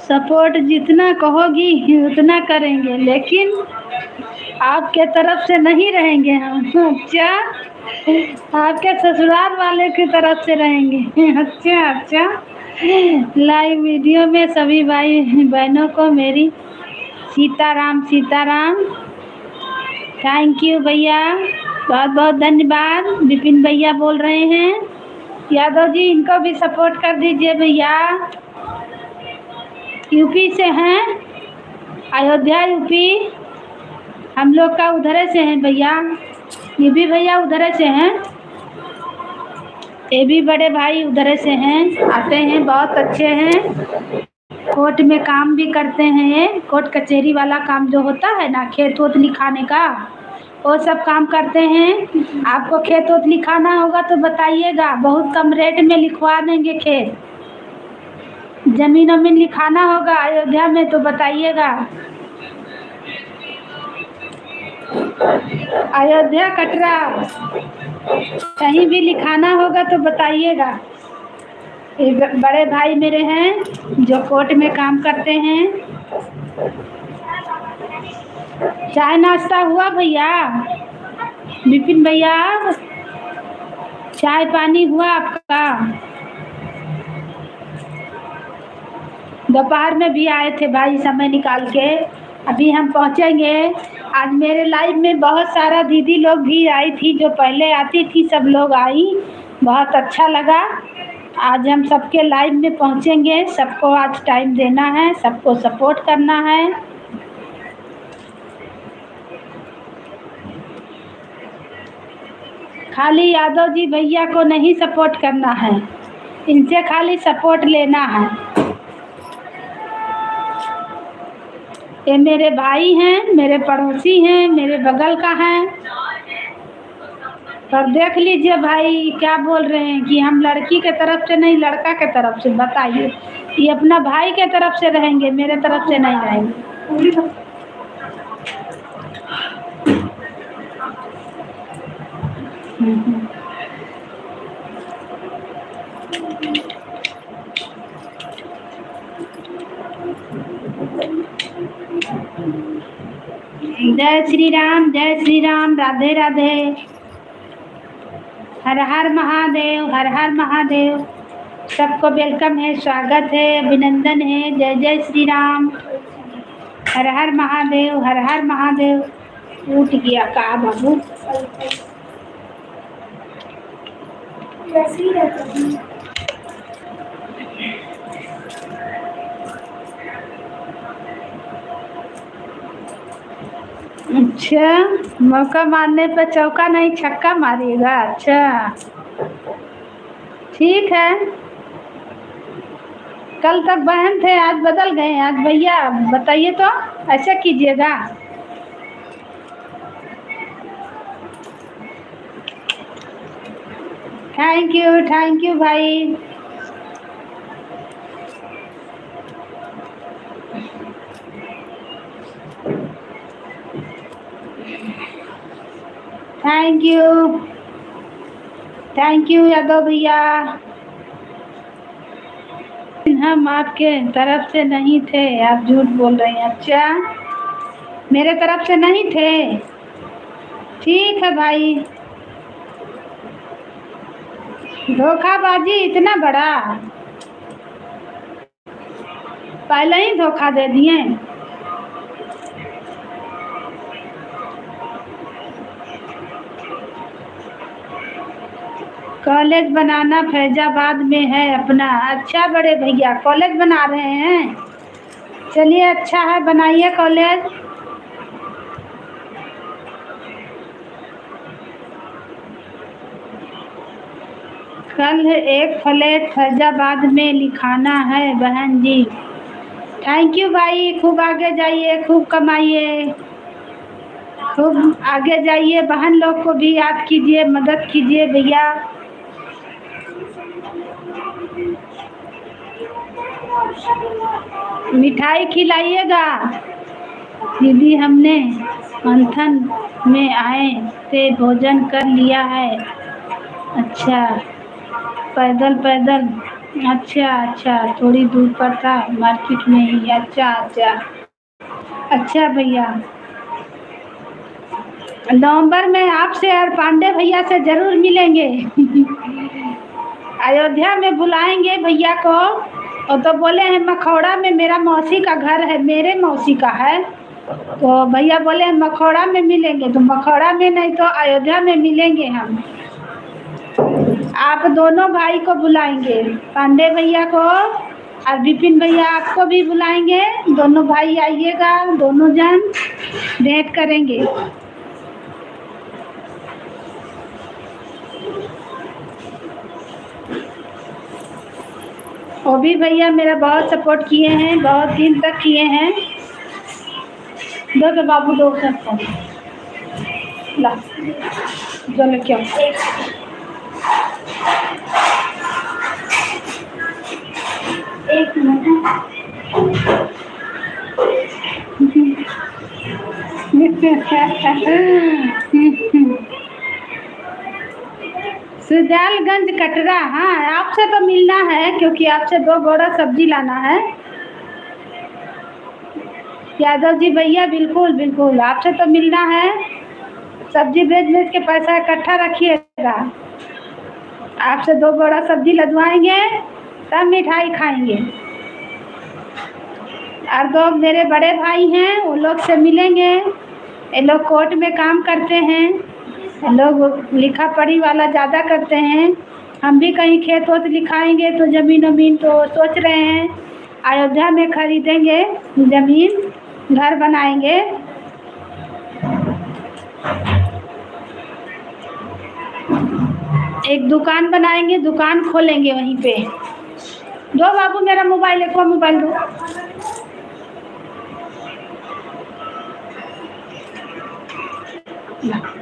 सपोर्ट जितना कहोगी उतना करेंगे, लेकिन आपके तरफ से नहीं रहेंगे हम। अच्छा, आपके ससुराल वाले की तरफ से रहेंगे। अच्छा अच्छा, लाइव वीडियो में सभी भाई बहनों को मेरी सीताराम सीताराम। थैंक यू भैया, बहुत बहुत धन्यवाद। विपिन भैया बोल रहे हैं, यादव जी इनको भी सपोर्ट कर दीजिए भैया, यूपी से हैं, अयोध्या यूपी, हम लोग का उधर से हैं भैया, ये भी भैया उधर से हैं, ये भी बड़े भाई उधर से हैं, आते हैं, बहुत अच्छे हैं, कोर्ट में काम भी करते हैं, ये कोर्ट कचहरी वाला काम जो होता है ना, खेत वोत लिखाने का, वो सब काम करते हैं। आपको खेत वोत लिखाना होगा तो बताइएगा, बहुत कम रेट में लिखवा देंगे खेत, जमीन वमीन लिखाना होगा अयोध्या में तो बताइएगा, अयोध्या कटरा कहीं भी लिखाना होगा तो बताइएगा। ये बड़े भाई मेरे हैं जो कोर्ट में काम करते हैं, चाय नाश्ता हुआ भैया? विपिन भैया, चाय पानी हुआ आपका? दोपहर में भी आए थे भाई समय निकाल के, अभी हम पहुंचेंगे। आज मेरे लाइव में बहुत सारा दीदी लोग भी आई थी, जो पहले आती थी सब लोग आई, बहुत अच्छा लगा। आज हम सबके लाइव में पहुंचेंगे, सबको आज टाइम देना है, सबको सपोर्ट करना है। खाली यादव जी भैया को नहीं सपोर्ट करना है, इनसे खाली सपोर्ट लेना है। ये मेरे भाई हैं, मेरे पड़ोसी हैं, मेरे बगल का हैं। पर देख लीजिए भाई क्या बोल रहे हैं कि हम लड़की के तरफ से नहीं, लड़का के तरफ से। बताइए, ये अपना भाई के तरफ से रहेंगे, मेरे तरफ से नहीं रहेंगे। जय श्री राम, जय श्री राम, राधे राधे, हर हर महादेव, हर हर महादेव। सबको वेलकम है, स्वागत है, अभिनंदन है। जय जय श्री राम, हर हर महादेव, हर हर महादेव। उठ गया का बाबू? वैसे ही रहता है। अच्छा, मौका मारने पे चौका नहीं छक्का मारिएगा। अच्छा ठीक है, कल तक बहन थे, आज बदल गए, आज भैया। बताइए तो, ऐसा कीजिएगा? थैंक यू भाई। थैंक यू यादव भैया। हम आपके तरफ से नहीं थे, आप झूठ बोल रहे हैं। अच्छा, मेरे तरफ से नहीं थे? ठीक है भाई। धोखाबाजी इतना बड़ा, पहले ही धोखा दे दिए। कॉलेज बनाना फैजाबाद में है अपना। अच्छा बड़े भैया, कॉलेज बना रहे हैं? चलिए अच्छा है, बनाइए कॉलेज। कल एक फ्लैट फैजाबाद में लिखाना है बहन जी। थैंक यू भाई, खूब आगे जाइए, खूब कमाइए, खूब आगे जाइए। बहन लोग को भी याद कीजिए, मदद कीजिए भैया। मिठाई खिलाइएगा दीदी, हमने मंथन में आए थे, भोजन कर लिया है। अच्छा, पैदल पैदल? अच्छा, थोड़ी दूर पर था, मार्केट में ही। अच्छा भैया, नवंबर में आपसे और पांडे भैया से जरूर मिलेंगे। अयोध्या में बुलाएंगे भैया को। और तो बोले हैं मखौड़ा में मेरा मौसी का घर है, मेरे मौसी का है। तो भैया बोले हैं मखौड़ा में मिलेंगे, तो मखौड़ा में नहीं तो अयोध्या में मिलेंगे हम। आप दोनों भाई को बुलाएंगे, पांडे भैया को और विपिन भैया आपको भी बुलाएंगे। दोनों भाई आइएगा, दोनों जन भेंट करेंगे। वो भी भैया मेरा बहुत सपोर्ट किए हैं, बहुत दिन तक किए हैं। दो बाबू, दो सबको ला, चलो क्या एक मिनट। सुजालगंज कटरा। हाँ, आपसे तो मिलना है, क्योंकि आपसे 2 बोरा सब्जी लाना है। यादव जी भैया बिल्कुल बिल्कुल आपसे तो मिलना है। सब्जी बेच बेच के पैसा इकट्ठा रखिएगा। आपसे 2 बोरा सब्जी लदवाएंगे तब मिठाई खाएंगे। और 2 मेरे बड़े भाई हैं वो लोग से मिलेंगे। ये लोग कोर्ट में काम करते हैं। ये लोग लिखा पढ़ी वाला ज़्यादा करते हैं। हम भी कहीं खेत वोत लिखाएंगे तो ज़मीन वमीन तो सोच रहे हैं अयोध्या में खरीदेंगे ज़मीन, घर बनाएंगे। एक दुकान बनाएंगे, दुकान खोलेंगे वहीं पे। दो बाबू मेरा मोबाइल, एक मोबाइल दो।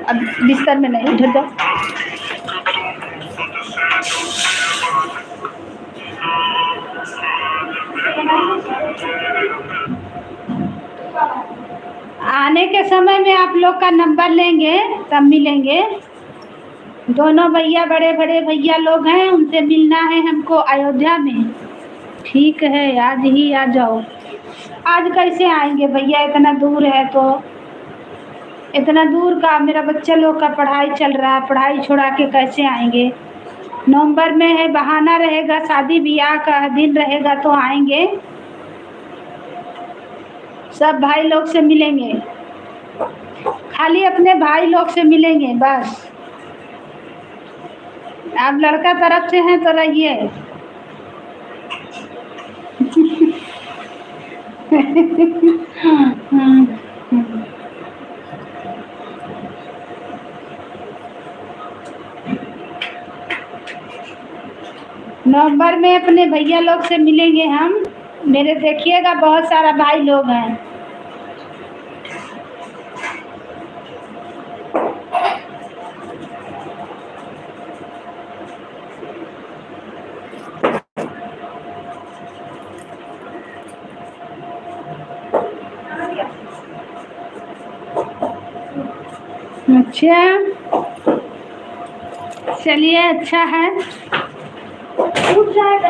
अब बिस्तर में नहीं, उधर जाओ। आने के समय में आप लोग का नंबर लेंगे तब मिलेंगे। दोनों भैया बड़े बड़े भैया लोग हैं, उनसे मिलना है हमको अयोध्या में। ठीक है आज ही आ जाओ। आज कैसे आएंगे भैया, इतना दूर है तो। इतना दूर का मेरा बच्चा लोग का पढ़ाई चल रहा है, पढ़ाई छोड़ा के कैसे आएंगे। नवंबर में है, बहाना रहेगा, शादी ब्याह का दिन रहेगा तो आएंगे। सब भाई लोग से मिलेंगे, खाली अपने भाई लोग से मिलेंगे बस। आप लड़का तरफ से हैं तो रहिए। नवंबर में अपने भैया लोग से मिलेंगे हम। मेरे देखिएगा बहुत सारा भाई लोग हैं। अच्छा चलिए अच्छा है। टूट जाएगा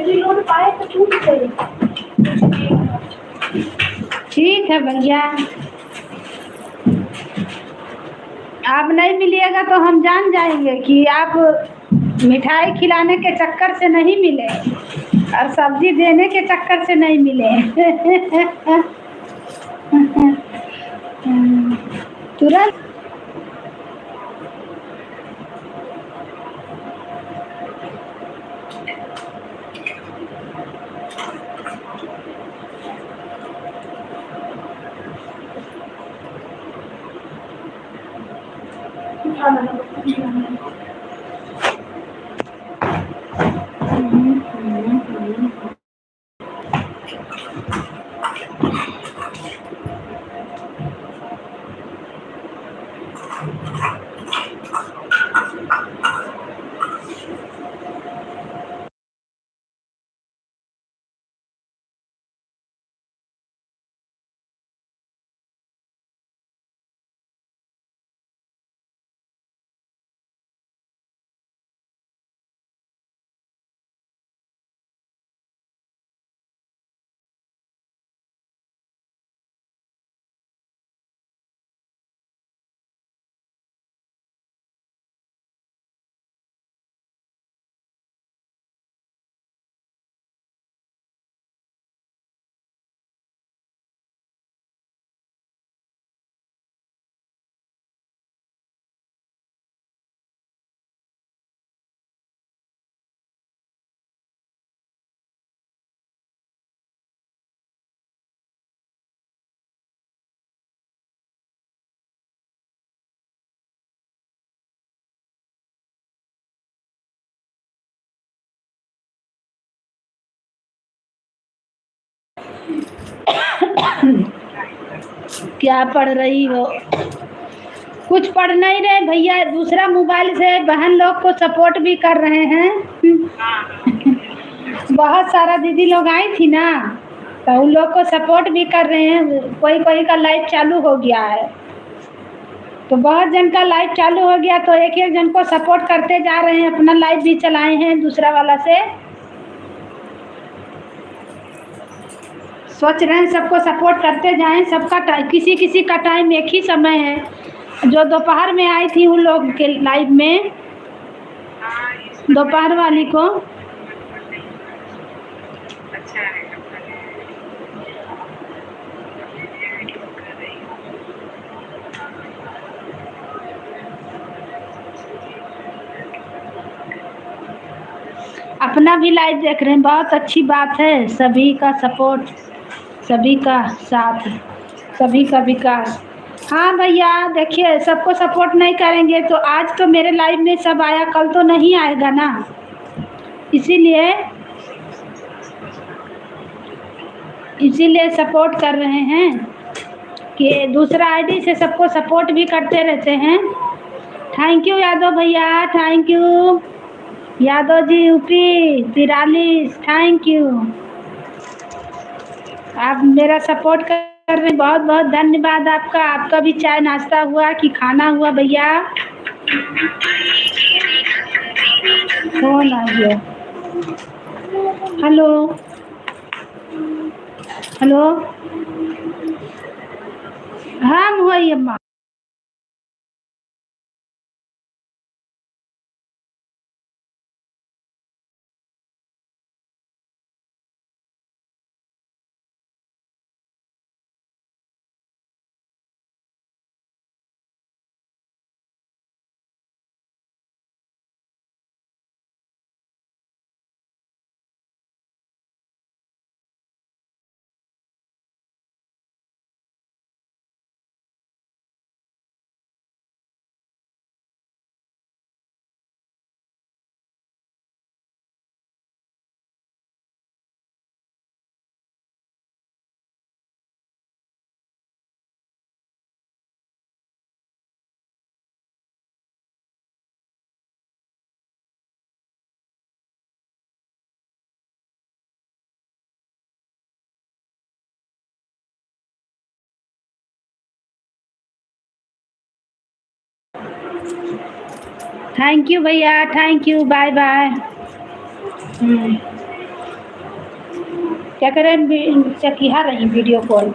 लोड पाए तो टूट गए। ठीक है भैया, आप नहीं मिलिएगा तो हम जान जाएंगे कि आप मिठाई खिलाने के चक्कर से नहीं मिले और सब्जी देने के चक्कर से नहीं मिले। तुरंत क्या पढ़ रही हो? कुछ पढ़ नहीं रहे भैया, दूसरा मोबाइल से बहन लोग को सपोर्ट भी कर रहे हैं। बहुत सारा दीदी लोग आई थी ना तो उन लोग को सपोर्ट भी कर रहे हैं। कोई कोई का लाइव चालू हो गया है तो बहुत जन का लाइव चालू हो गया तो एक एक जन को सपोर्ट करते जा रहे हैं। अपना लाइव भी चलाए हैं दूसरा वाला से। सोच रहे हैं सबको सपोर्ट करते जाएं। सबका किसी किसी का टाइम एक ही समय है। जो दोपहर में आई थी उन लोग के लाइव में, दोपहर वाली को अपना भी लाइव देख रहे हैं, बहुत अच्छी बात है। सभी का सपोर्ट, सभी का साथ, सभी का विकास। हाँ भैया देखिए, सबको सपोर्ट नहीं करेंगे तो आज तो मेरे लाइव में सब आया, कल तो नहीं आएगा ना। इसीलिए सपोर्ट कर रहे हैं कि दूसरा आईडी से सबको सपोर्ट भी करते रहते हैं। थैंक यू यादव भैया, thank you Yadav ji, UP 43, thank you. आप मेरा सपोर्ट कर रहे हैं, बहुत बहुत धन्यवाद आपका। आपका भी चाय नाश्ता हुआ कि खाना हुआ भैया? फोन आ गया। हेलो हेलो, हम हुई अम्मा। थैंक यू भैया, थैंक यू, बाय बाय। क्या करें, चकिया रही वीडियो कॉल।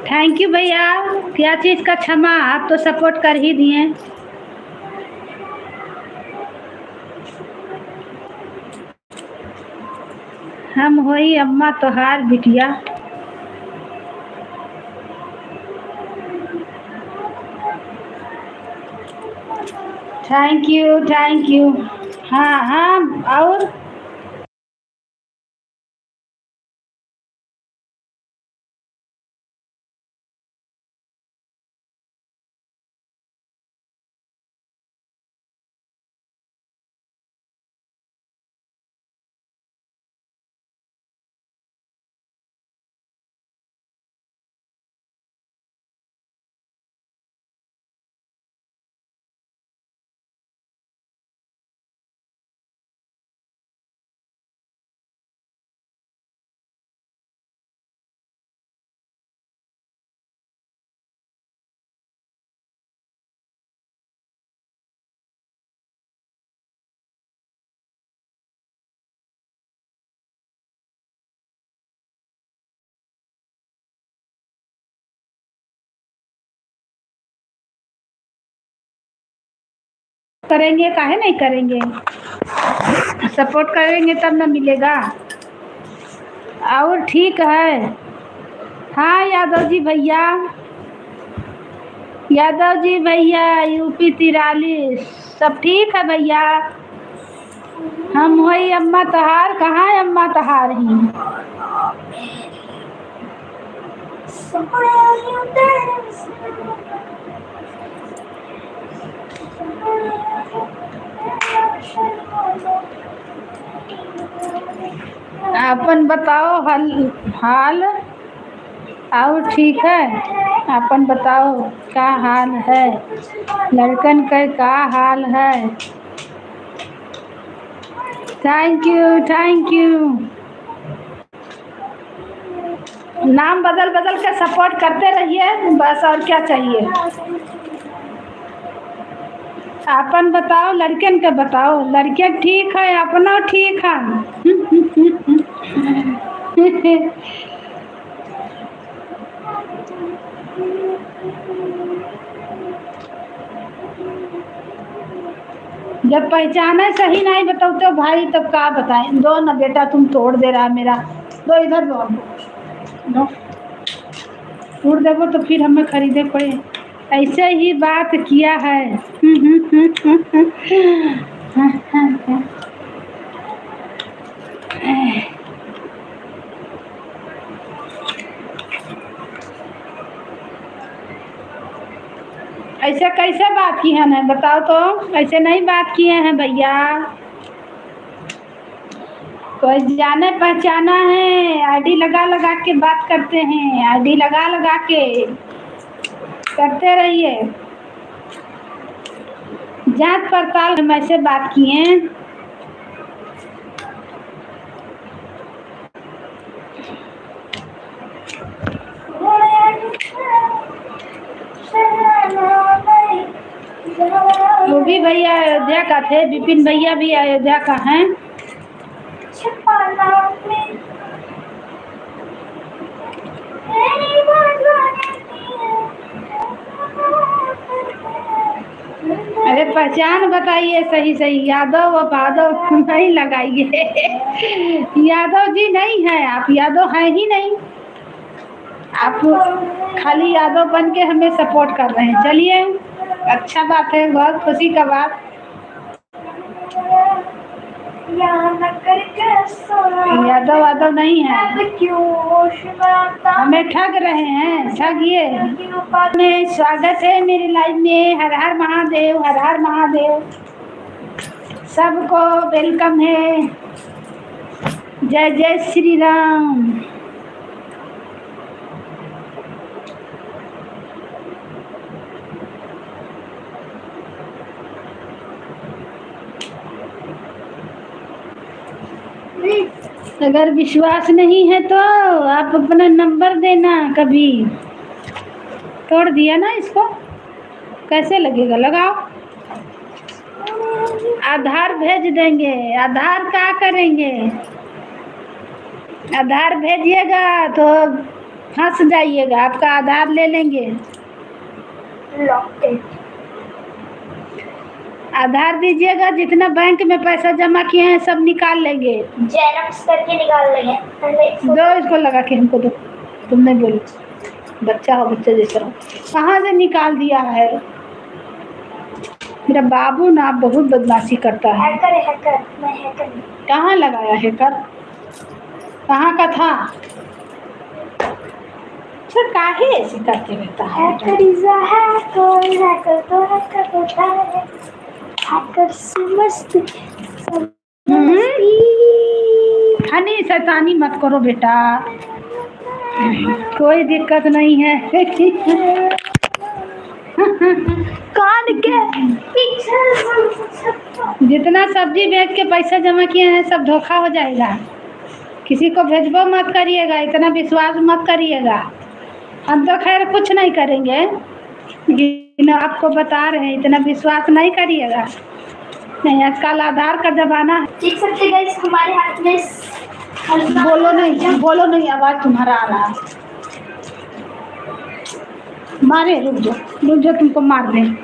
थैंक यू भैया, क्या चीज़ का क्षमा, आप तो सपोर्ट कर ही दिए। हम होई अम्मा तोहार बिटिया। Thank you, thank you. हाँ हाँ, और करेंगे, काहे नहीं करेंगे? सपोर्ट करेंगे तब ना मिलेगा। और ठीक है। हाँ यादव जी भैया, यादव जी भैया, यूपी 43, सब ठीक है भैया। हम वही अम्मा तहार, कहाँ है अम्मा तहार ही? अपन बताओ हाल और ठीक है? अपन बताओ क्या हाल है? लड़कन का क्या हाल है? Thank you, thank you. नाम बदल बदल के सपोर्ट करते रहिए, बस और क्या चाहिए। अपन बताओ, लड़कियन के बताओ, लड़कियां ठीक है, अपना ठीक है। जब पहचाने सही नहीं बताओ तो भाई तब का बताएं। दो ना बेटा, तुम तोड़ दे रहा मेरा, दो इधर दो, तोड़ देवो तो फिर हमें खरीदे पड़े। ऐसे ही बात किया है। ऐसे कैसे बात की है ना, बताओ तो, ऐसे नहीं बात किए हैं भैया। कोई जाने पहचाना है, आईडी लगा लगा के बात करते हैं, आईडी लगा लगा के करते रहिए। जांच पड़ताल हम ऐसे बात किए हैं। वो भी भैया अयोध्या का थे, विपिन भैया भी अयोध्या का हैं। अरे पहचान बताइए सही सही, यादव और भादव नहीं लगाइए। यादव जी नहीं है आप, यादव हैं ही नहीं आप, खाली यादव बन के हमें सपोर्ट कर रहे हैं। चलिए, अच्छा बात है, बहुत खुशी का बात। यादव वादव नहीं है, हमें ठग रहे हैं, ठगिए। स्वागत है मेरे लाइव में, हर हर महादेव, हर हर महादेव, सबको वेलकम है। जय जय श्री राम। अगर विश्वास नहीं है तो आप अपना नंबर देना। कभी तोड़ दिया ना इसको, कैसे लगेगा, लगाओ। आधार भेज देंगे, आधार क्या करेंगे, आधार भेजिएगा तो फंस जाइएगा, आपका आधार ले लेंगे। आधार दीजिएगा, जितना बैंक में पैसा जमा किए हैं सब निकाल लेंगे, जेरॉक्स करके निकाल लेंगे। दो इसको लगा के हमको दो। तुम नहीं बोलो, बच्चा हो, बच्चे जैसा हो। कहाँ से निकाल दिया है मेरा बाबू ना, बहुत बदमाशी करता है। हैकर है, हैकर, मैं हैकर हूँ। कहाँ लगाया है कर, कहाँ का था? अच्छा, काहे ऐसे करते रहता है? Hacker is a hacker, hacker तो हैकर होता है, हैकर से मस्ती सब मस्ती। हनी शैतानी मत करो बेटा, कोई दिक्कत नहीं है। कान के पीछे जितना सब्जी बेच के पैसा जमा किए हैं सब धोखा हो जाएगा। किसी को भेजबो मत करिएगा, इतना विश्वास मत करिएगा। हम तो खैर कुछ नहीं करेंगे, लेकिन आपको बता रहे हैं इतना विश्वास नहीं करिएगा। नहीं, आजकल आधार का जमाना है। देख सकते गाइस, हमारे हाथ में बोलो नहीं, बोलो नहीं, आवाज तुम्हारा आ रहा है। मारे, रुक जाओ, तुमको मार दें।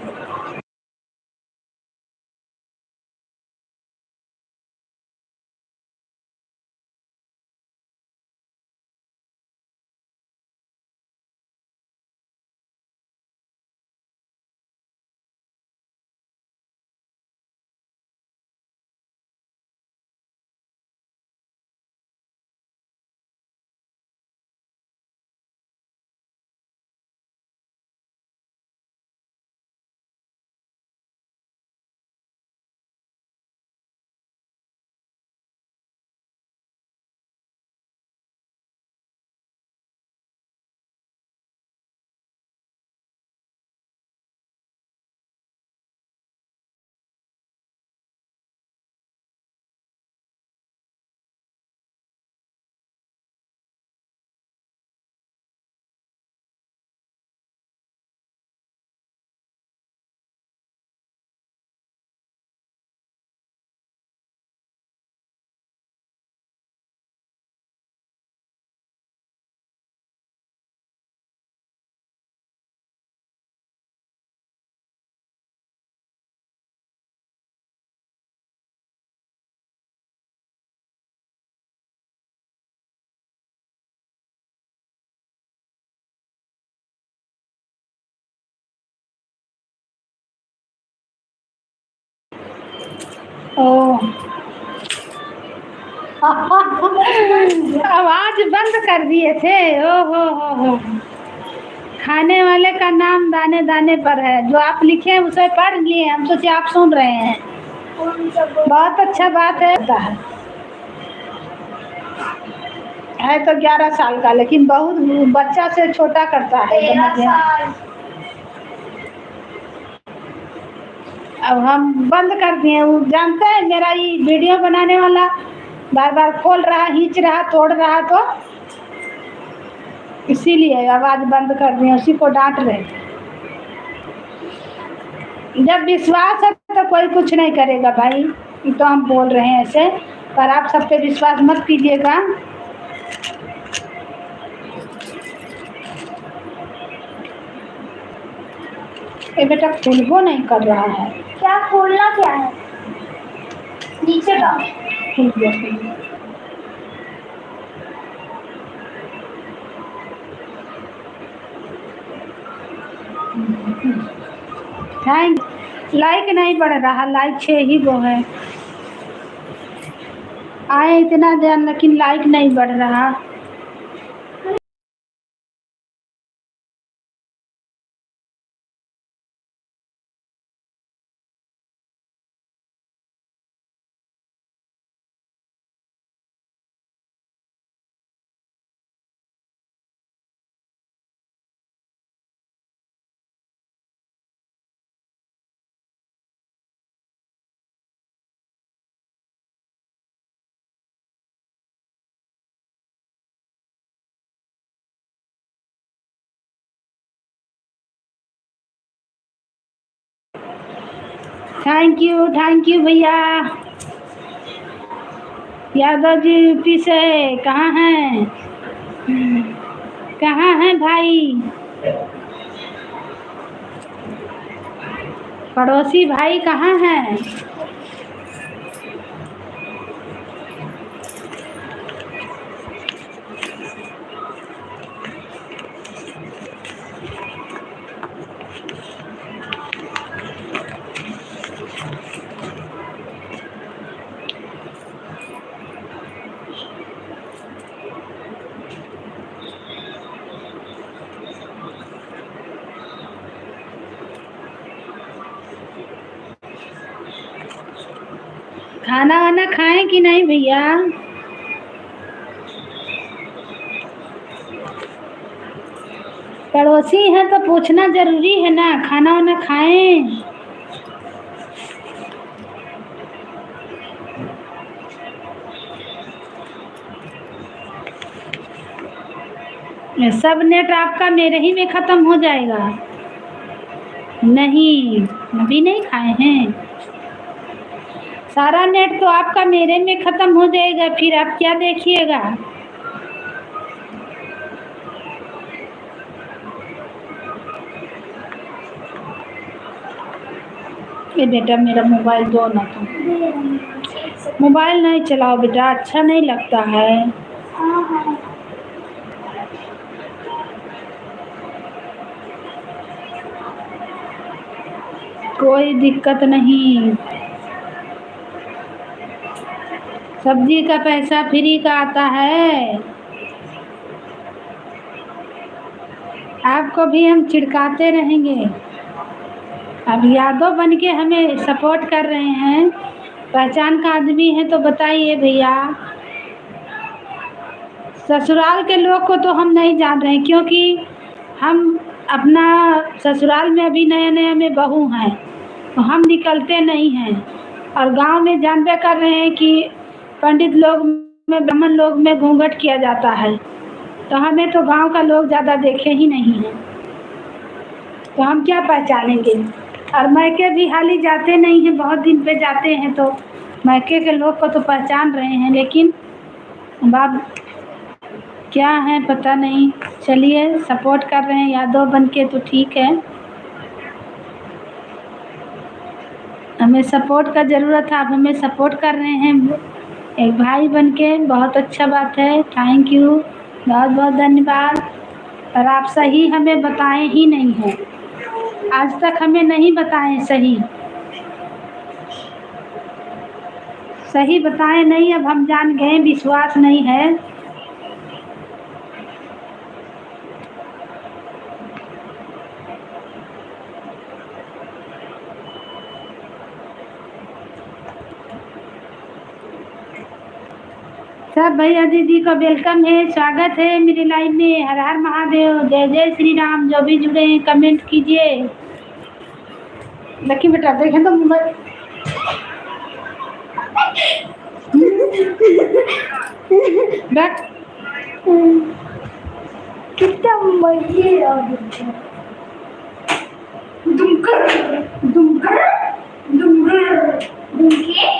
ओ आवाज बंद कर दिए थे। ओ हो। खाने वाले का नाम दाने दाने पर है, जो आप लिखे हैं उसे पढ़ लिए, हम सोचे आप सुन रहे हैं। बहुत अच्छा बात है तो 11 साल का, लेकिन बहुत बच्चा से छोटा करता है। 13 साल। अब हम बंद कर दिए। वो जानते हैं मेरा ये वीडियो बनाने वाला बार बार खोल रहा, खींच रहा, तोड़ रहा, तो इसीलिए आवाज बंद कर दिए, उसी को डांट रहे। जब विश्वास है तो कोई कुछ नहीं करेगा भाई, ये तो हम बोल रहे हैं ऐसे, पर आप सब पे विश्वास मत कीजिएगा। ये बेटा खुलबो नहीं कर रहा है। क्या खोलना क्या है? नीचे का खुल गया। थैंक। लाइक नहीं बढ़ रहा, लाइक 6 ही वो है। आए इतना ध्यान, लेकिन लाइक नहीं बढ़ रहा। थैंक यू भैया। यादव जी यूपी से कहाँ हैं? कहाँ हैं भाई? पड़ोसी भाई कहाँ हैं? खाना वाना खाएं कि नहीं भैया? पड़ोसी हैं तो पूछना जरूरी है ना, खाना वाना खाएं। सब नेट आपका मेरे ही में खत्म हो जाएगा। नहीं, अभी नहीं खाए हैं। सारा नेट तो आपका मेरे में खत्म हो जाएगा, फिर आप क्या देखिएगा? ये बेटा मेरा मोबाइल दो ना, तुम मोबाइल नहीं चलाओ बेटा, अच्छा नहीं लगता है। हाँ। कोई दिक्कत नहीं, सब्जी का पैसा फ्री का आता है। आपको भी हम चिढ़काते रहेंगे। अब यादव बन के हमें सपोर्ट कर रहे हैं, पहचान का आदमी है तो बताइए भैया। ससुराल के लोग को तो हम नहीं जान रहे, क्योंकि हम अपना ससुराल में अभी नया नया में बहू हैं, तो हम निकलते नहीं हैं। और गांव में जानते कर रहे हैं कि पंडित लोग में, ब्राह्मण लोग में घूंघट किया जाता है, तो हमें तो गांव का लोग ज़्यादा देखे ही नहीं हैं, तो हम क्या पहचानेंगे। और मैके भी हाली जाते नहीं हैं, बहुत दिन पे जाते हैं, तो मैके के लोग को तो पहचान रहे हैं, लेकिन बाप क्या है पता नहीं। चलिए सपोर्ट कर रहे हैं यादव बन के तो ठीक है, हमें सपोर्ट का ज़रूरत है, आप हमें सपोर्ट कर रहे हैं एक भाई बन के, बहुत अच्छा बात है। थैंक यू, बहुत बहुत धन्यवाद। और आप सही हमें बताएं ही नहीं हैं, आज तक हमें नहीं बताएं सही। सही बताएं नहीं, अब हम जान गए विश्वास नहीं है। सब भैया दीदी का वेलकम है, स्वागत है मेरे लाइव में। हर हर महादेव, जय जय श्री राम। जो भी जुड़े हैं कमेंट कीजिए। लकी बेटा देखें तो मोबाइल बैठ। कितना मजे आ दुमकर दुमकर दुमकर दुमके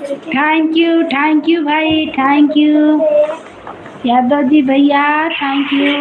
थैंक यू भाई, थैंक यू यादव जी भैया, थैंक यू।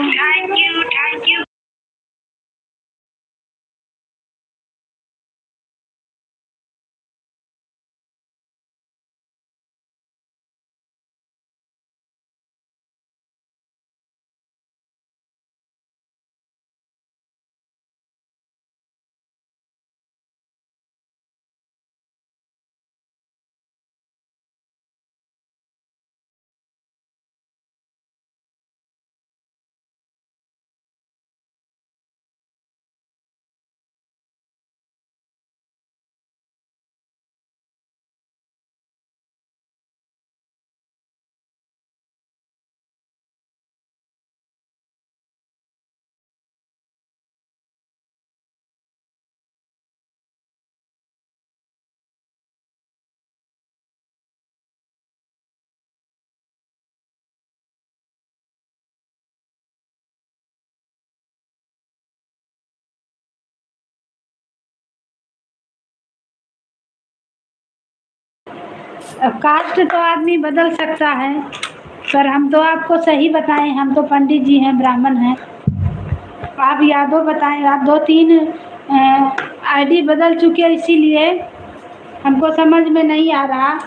अब कास्ट तो आदमी बदल सकता है, पर हम तो आपको सही बताएं, हम तो पंडित जी हैं, ब्राह्मण हैं। आप यादव बताएं, आप 2-3 आईडी बदल चुके हैं, इसीलिए हमको समझ में नहीं आ रहा।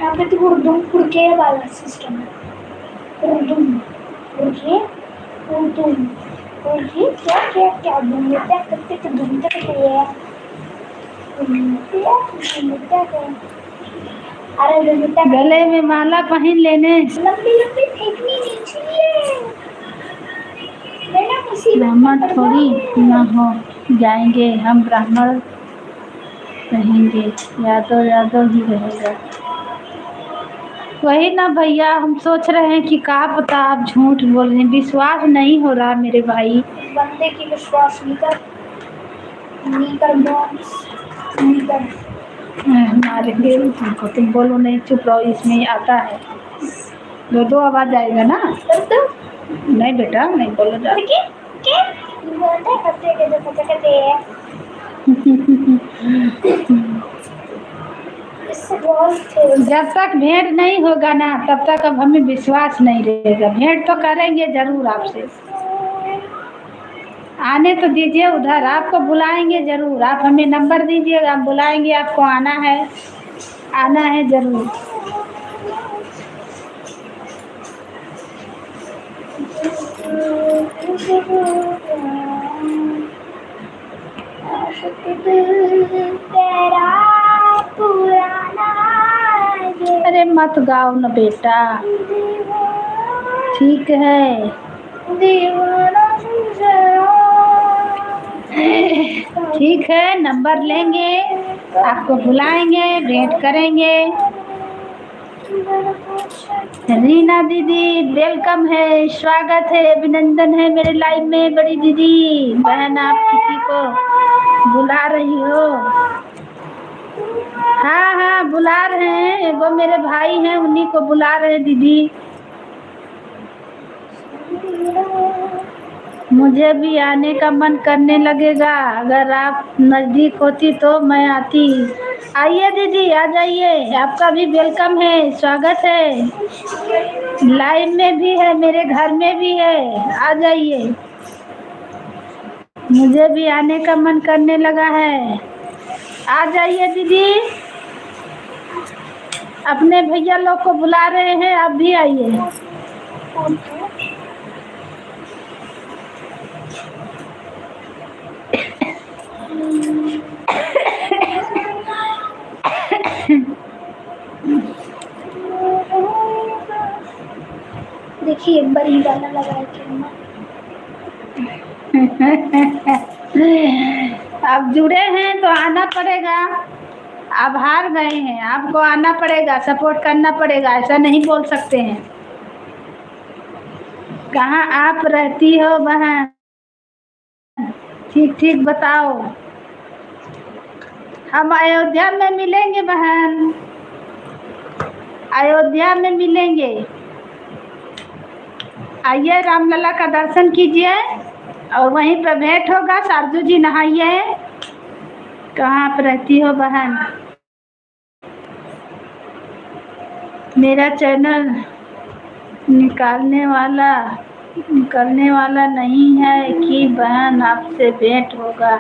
यहाँ पे तो उर्दू पुरके वाला सिस्टम है। उर्दू पुरके उर्दू उर्दू क्या क्या क्या घूमते करते तो घूमते करते हैं घूमते क्या अरे घूमते गले में माला पहन लेने, लंबी लंबी फेंकनी नहीं चाहिए। मैंने मुसीबत ब्राह्मण थोड़ी ना हो जाएंगे, हम ब्राह्मण रहेंगे, यादव यादव ही रहेगा। वही ना भैया, हम सोच रहे हैं कि क्या पता आप झूठ बोल रहे हैं, विश्वास नहीं हो रहा मेरे भाई। इस बंदे की विश्वास नहीं कर बॉन्स नहीं कर। मारेंगे तुमको, तुम बोलो नहीं, चुप रहो, इसमें आता है दो आवाज आएगा ना। कर दो नहीं बेटा, नहीं बोलो जा। क्या बोलते करते के जो करते हैं जब तक भेंट नहीं होगा ना, तब तक अब हमें विश्वास नहीं रहेगा। भेंट तो करेंगे जरूर आपसे, आने तो दीजिए उधर, आपको बुलाएंगे जरूर। आप हमें नंबर दीजिएगा, हम बुलाएंगे आपको, आना है जरूर। तेरा पुराना अरे मत गाओ न बेटा, ठीक है। ठीक है, नंबर लेंगे, आपको बुलाएंगे, भेंट करेंगे। रीना दीदी वेलकम है, स्वागत है, अभिनंदन है मेरे लाइव में। बड़ी दीदी बहन, आप किसी को बुला रही हो? हाँ हाँ बुला रहे हैं, वो मेरे भाई हैं, उन्हीं को बुला रहे हैं दीदी। मुझे भी आने का मन करने लगेगा, अगर आप नज़दीक होती तो मैं आती। आइए दीदी, आ जाइए, आपका भी वेलकम है, स्वागत है। लाइव में भी है, मेरे घर में भी है, आ जाइए। मुझे भी आने का मन करने लगा है, आ जाइए दीदी। अपने भैया लोग को बुला रहे हैं, आप भी आइए। देखिए बड़ी गाना लगा के आप जुड़े हैं तो आना पड़ेगा, आप हार गए हैं, आपको आना पड़ेगा, सपोर्ट करना पड़ेगा, ऐसा नहीं बोल सकते हैं। कहाँ आप रहती हो बहन? ठीक ठीक बताओ। हम अयोध्या में मिलेंगे बहन, अयोध्या में मिलेंगे। आइए, रामलला का दर्शन कीजिए और वहीं पर भेंट होगा। सरजू जी नहाइए। कहाँ पर रहती हो बहन? मेरा चैनल निकालने वाला नहीं है कि बहन आपसे भेंट होगा।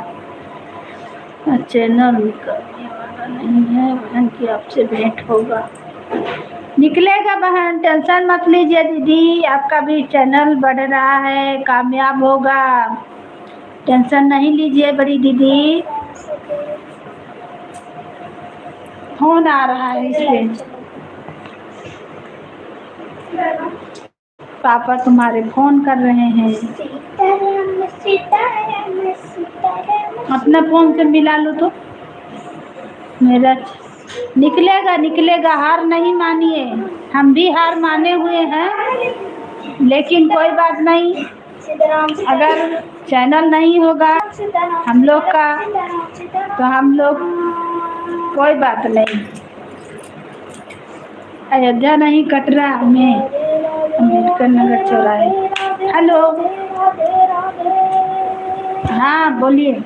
चैनल निकालने वाला नहीं है बहन कि आपसे भेंट होगा। निकलेगा बहन, टेंशन मत लीजिए दीदी, आपका भी चैनल बढ़ रहा है, कामयाब होगा, टेंशन नहीं लीजिए बड़ी दीदी। फोन आ रहा है इस पे, पापा तुम्हारे फोन कर रहे हैं। अपना फोन से मिला लो तो मेरा। निकलेगा, हार नहीं मानिए, हम भी हार माने हुए हैं, लेकिन कोई बात नहीं। अगर चैनल नहीं होगा हम लोग का तो हम लोग, कोई बात नहीं। अयोध्या नहीं, कटरा में अम्बेडकर नगर चौराहे। हेलो, राधे राधे। हाँ बोलिए।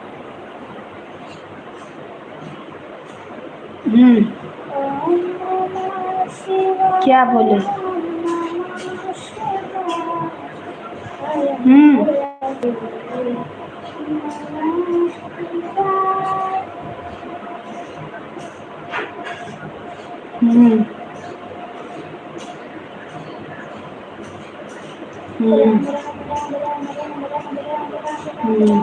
ओम नमः शिवाय। क्या बोले? ओम नमः शिवाय। हम्म हम्म हम्म हम्म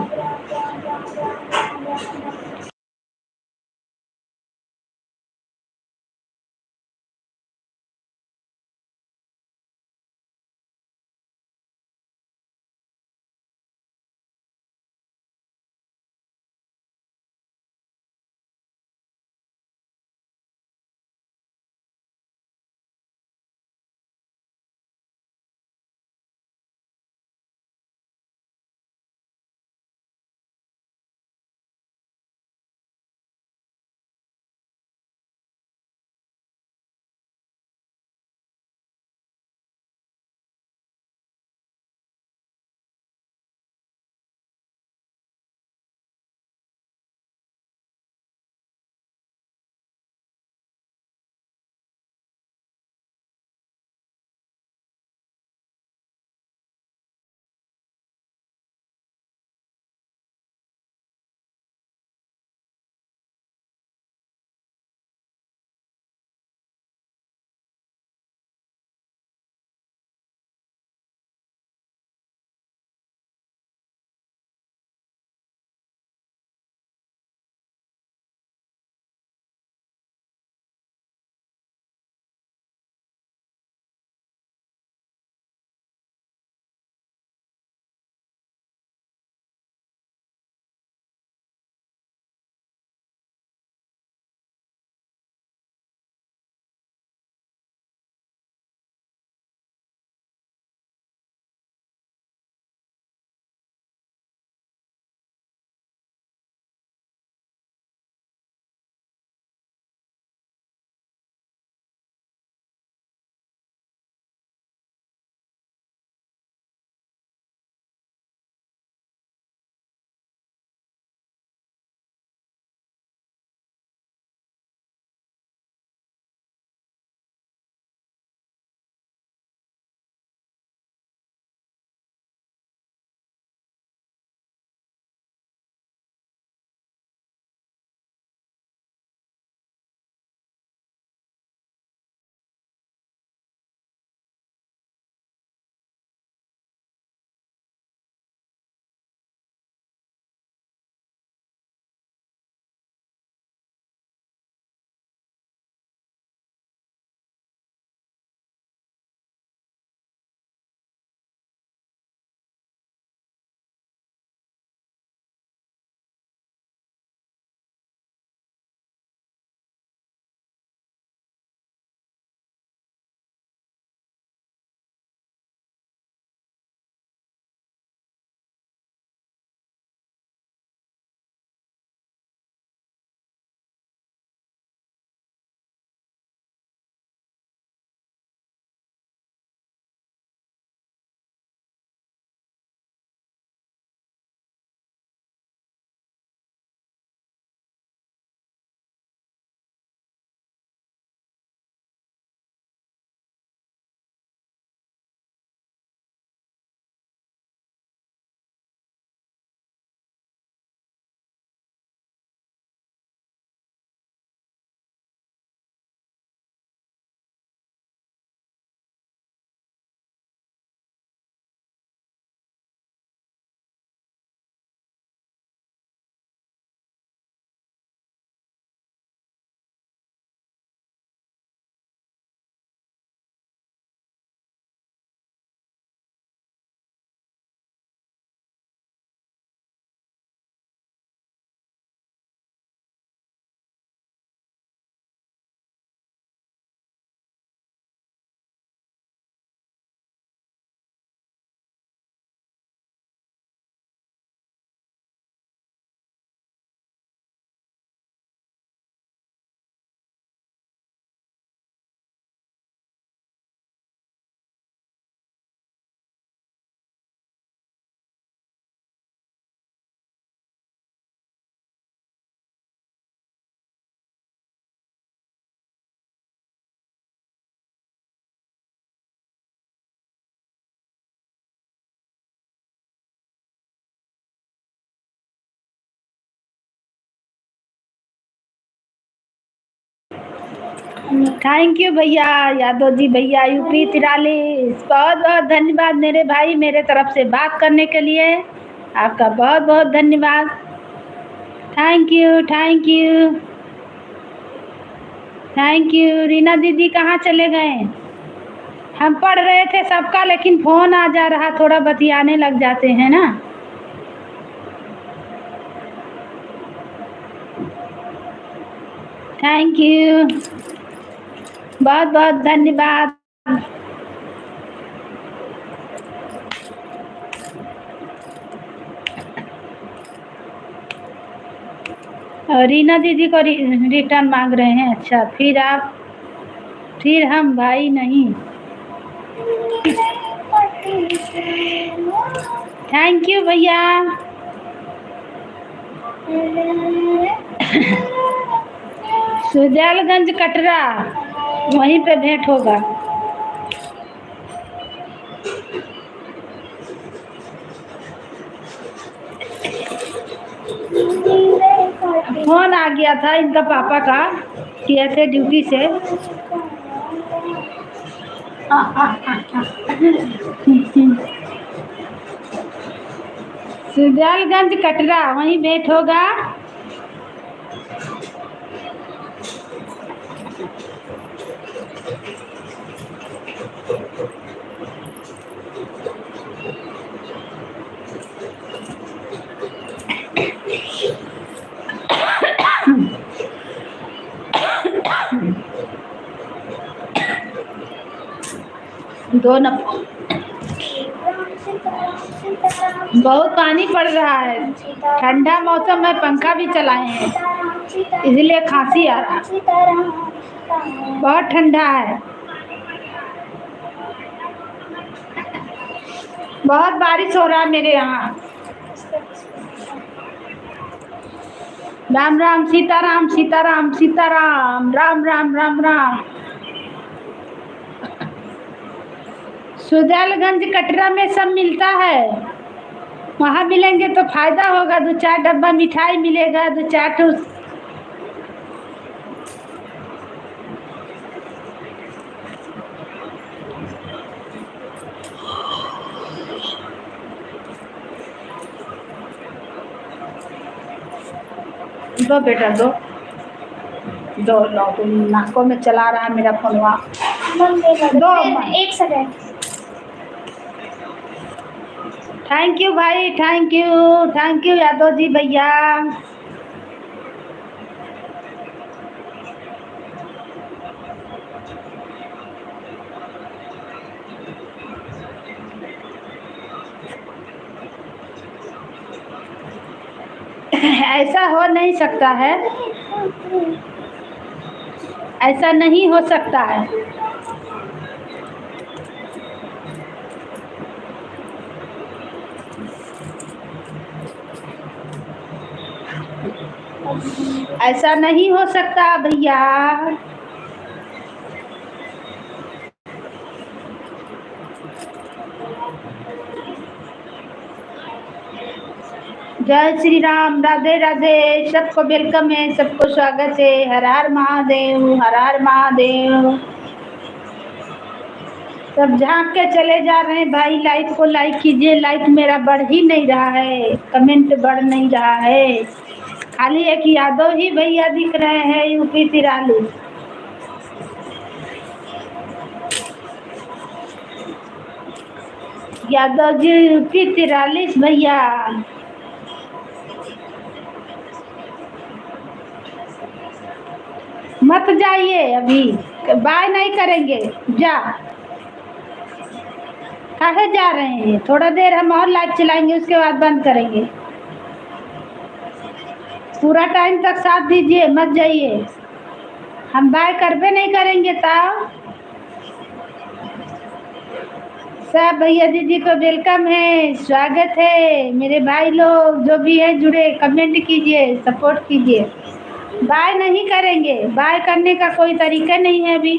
थैंक यू भैया, यादव जी भैया, यूपी 43। बहुत बहुत धन्यवाद मेरे भाई, मेरे तरफ से बात करने के लिए आपका बहुत बहुत धन्यवाद। Thank you, thank you, thank you. Reena दीदी कहाँ चले गए? हम पढ़ रहे थे सबका, लेकिन फोन आ जा रहा, थोड़ा बतियाने लग जाते हैं ना। थैंक यू, बहुत बहुत धन्यवाद। और रीना दीदी को रिटर्न मांग रहे हैं। अच्छा, फिर हम भाई नहीं। थैंक यू भैया। सुजैलगंज कटरा, वहीं पे भेंट होगा। फोन आ गया था इनका पापा का, किए थे ड्यूटी से। सुजैलगंज कटरा, वहीं भेंट होगा। दो न बहुत पानी पड़ रहा है, ठंडा मौसम में पंखा भी चलाए हैं, इसलिए खांसी आ रहा है। बहुत ठंडा है, बहुत बारिश हो रहा है मेरे यहाँ। राम राम सीताराम, सीताराम सीताराम, राम राम राम राम। सुजैलगंज कटरा में सब मिलता है, वहाँ मिलेंगे तो फायदा होगा। 2-4 डब्बा मिठाई मिलेगा, 2-4 ठो। दो बेटा, दो दो लो, तुम नाकों में चला रहा है मेरा फोनवा। दो, एक सेकंड। थैंक यू भाई, thank you, thank you Yadav ji भैया। ऐसा हो नहीं सकता है, ऐसा नहीं हो सकता है। ऐसा नहीं हो सकता भैया। जय श्री राम, राधे राधे, सबको वेलकम है, सबको स्वागत है। हर हर महादेव, हर हर महादेव। सब झांक के चले जा रहे हैं भाई, लाइक को लाइक कीजिए। लाइक मेरा बढ़ ही नहीं रहा है, कमेंट बढ़ नहीं रहा है, खाली एक यादव ही भैया दिख रहे हैं, यूपी 43। यादव जी यूपी 43 भैया। मत जाइए अभी, बाय नहीं करेंगे, जा। काहे जा रहे हैं? थोड़ा देर हम और लाइव चलाएंगे, उसके बाद बंद करेंगे। पूरा टाइम तक साथ दीजिए, मत जाइए। हम बाय करबे नहीं करेंगे ताऊ। सब भैया दीदी को वेलकम है, स्वागत है। मेरे भाई लोग जो भी है जुड़े, कमेंट कीजिए, सपोर्ट कीजिए। बाय नहीं करेंगे, बाय करने का कोई तरीका नहीं है अभी।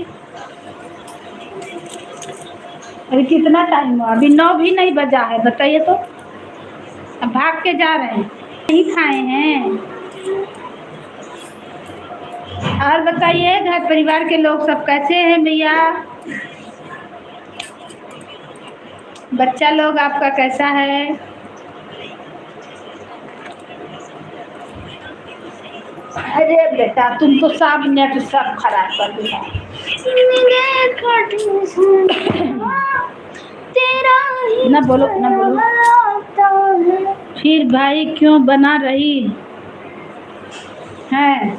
अभी कितना टाइम हुआ? अभी 9 भी नहीं बजा है, बताइए तो। अब भाग के जा रहे हैं, नहीं खाए हैं। और बताइए घर परिवार के लोग सब कैसे हैं भैया? बच्चा लोग आपका कैसा है? अरे बेटा तुम तो सब नेट सब खराब कर दिया। तेरा ही ना बोलो ना बोलो। आता है। फिर भाई क्यों बना रही है?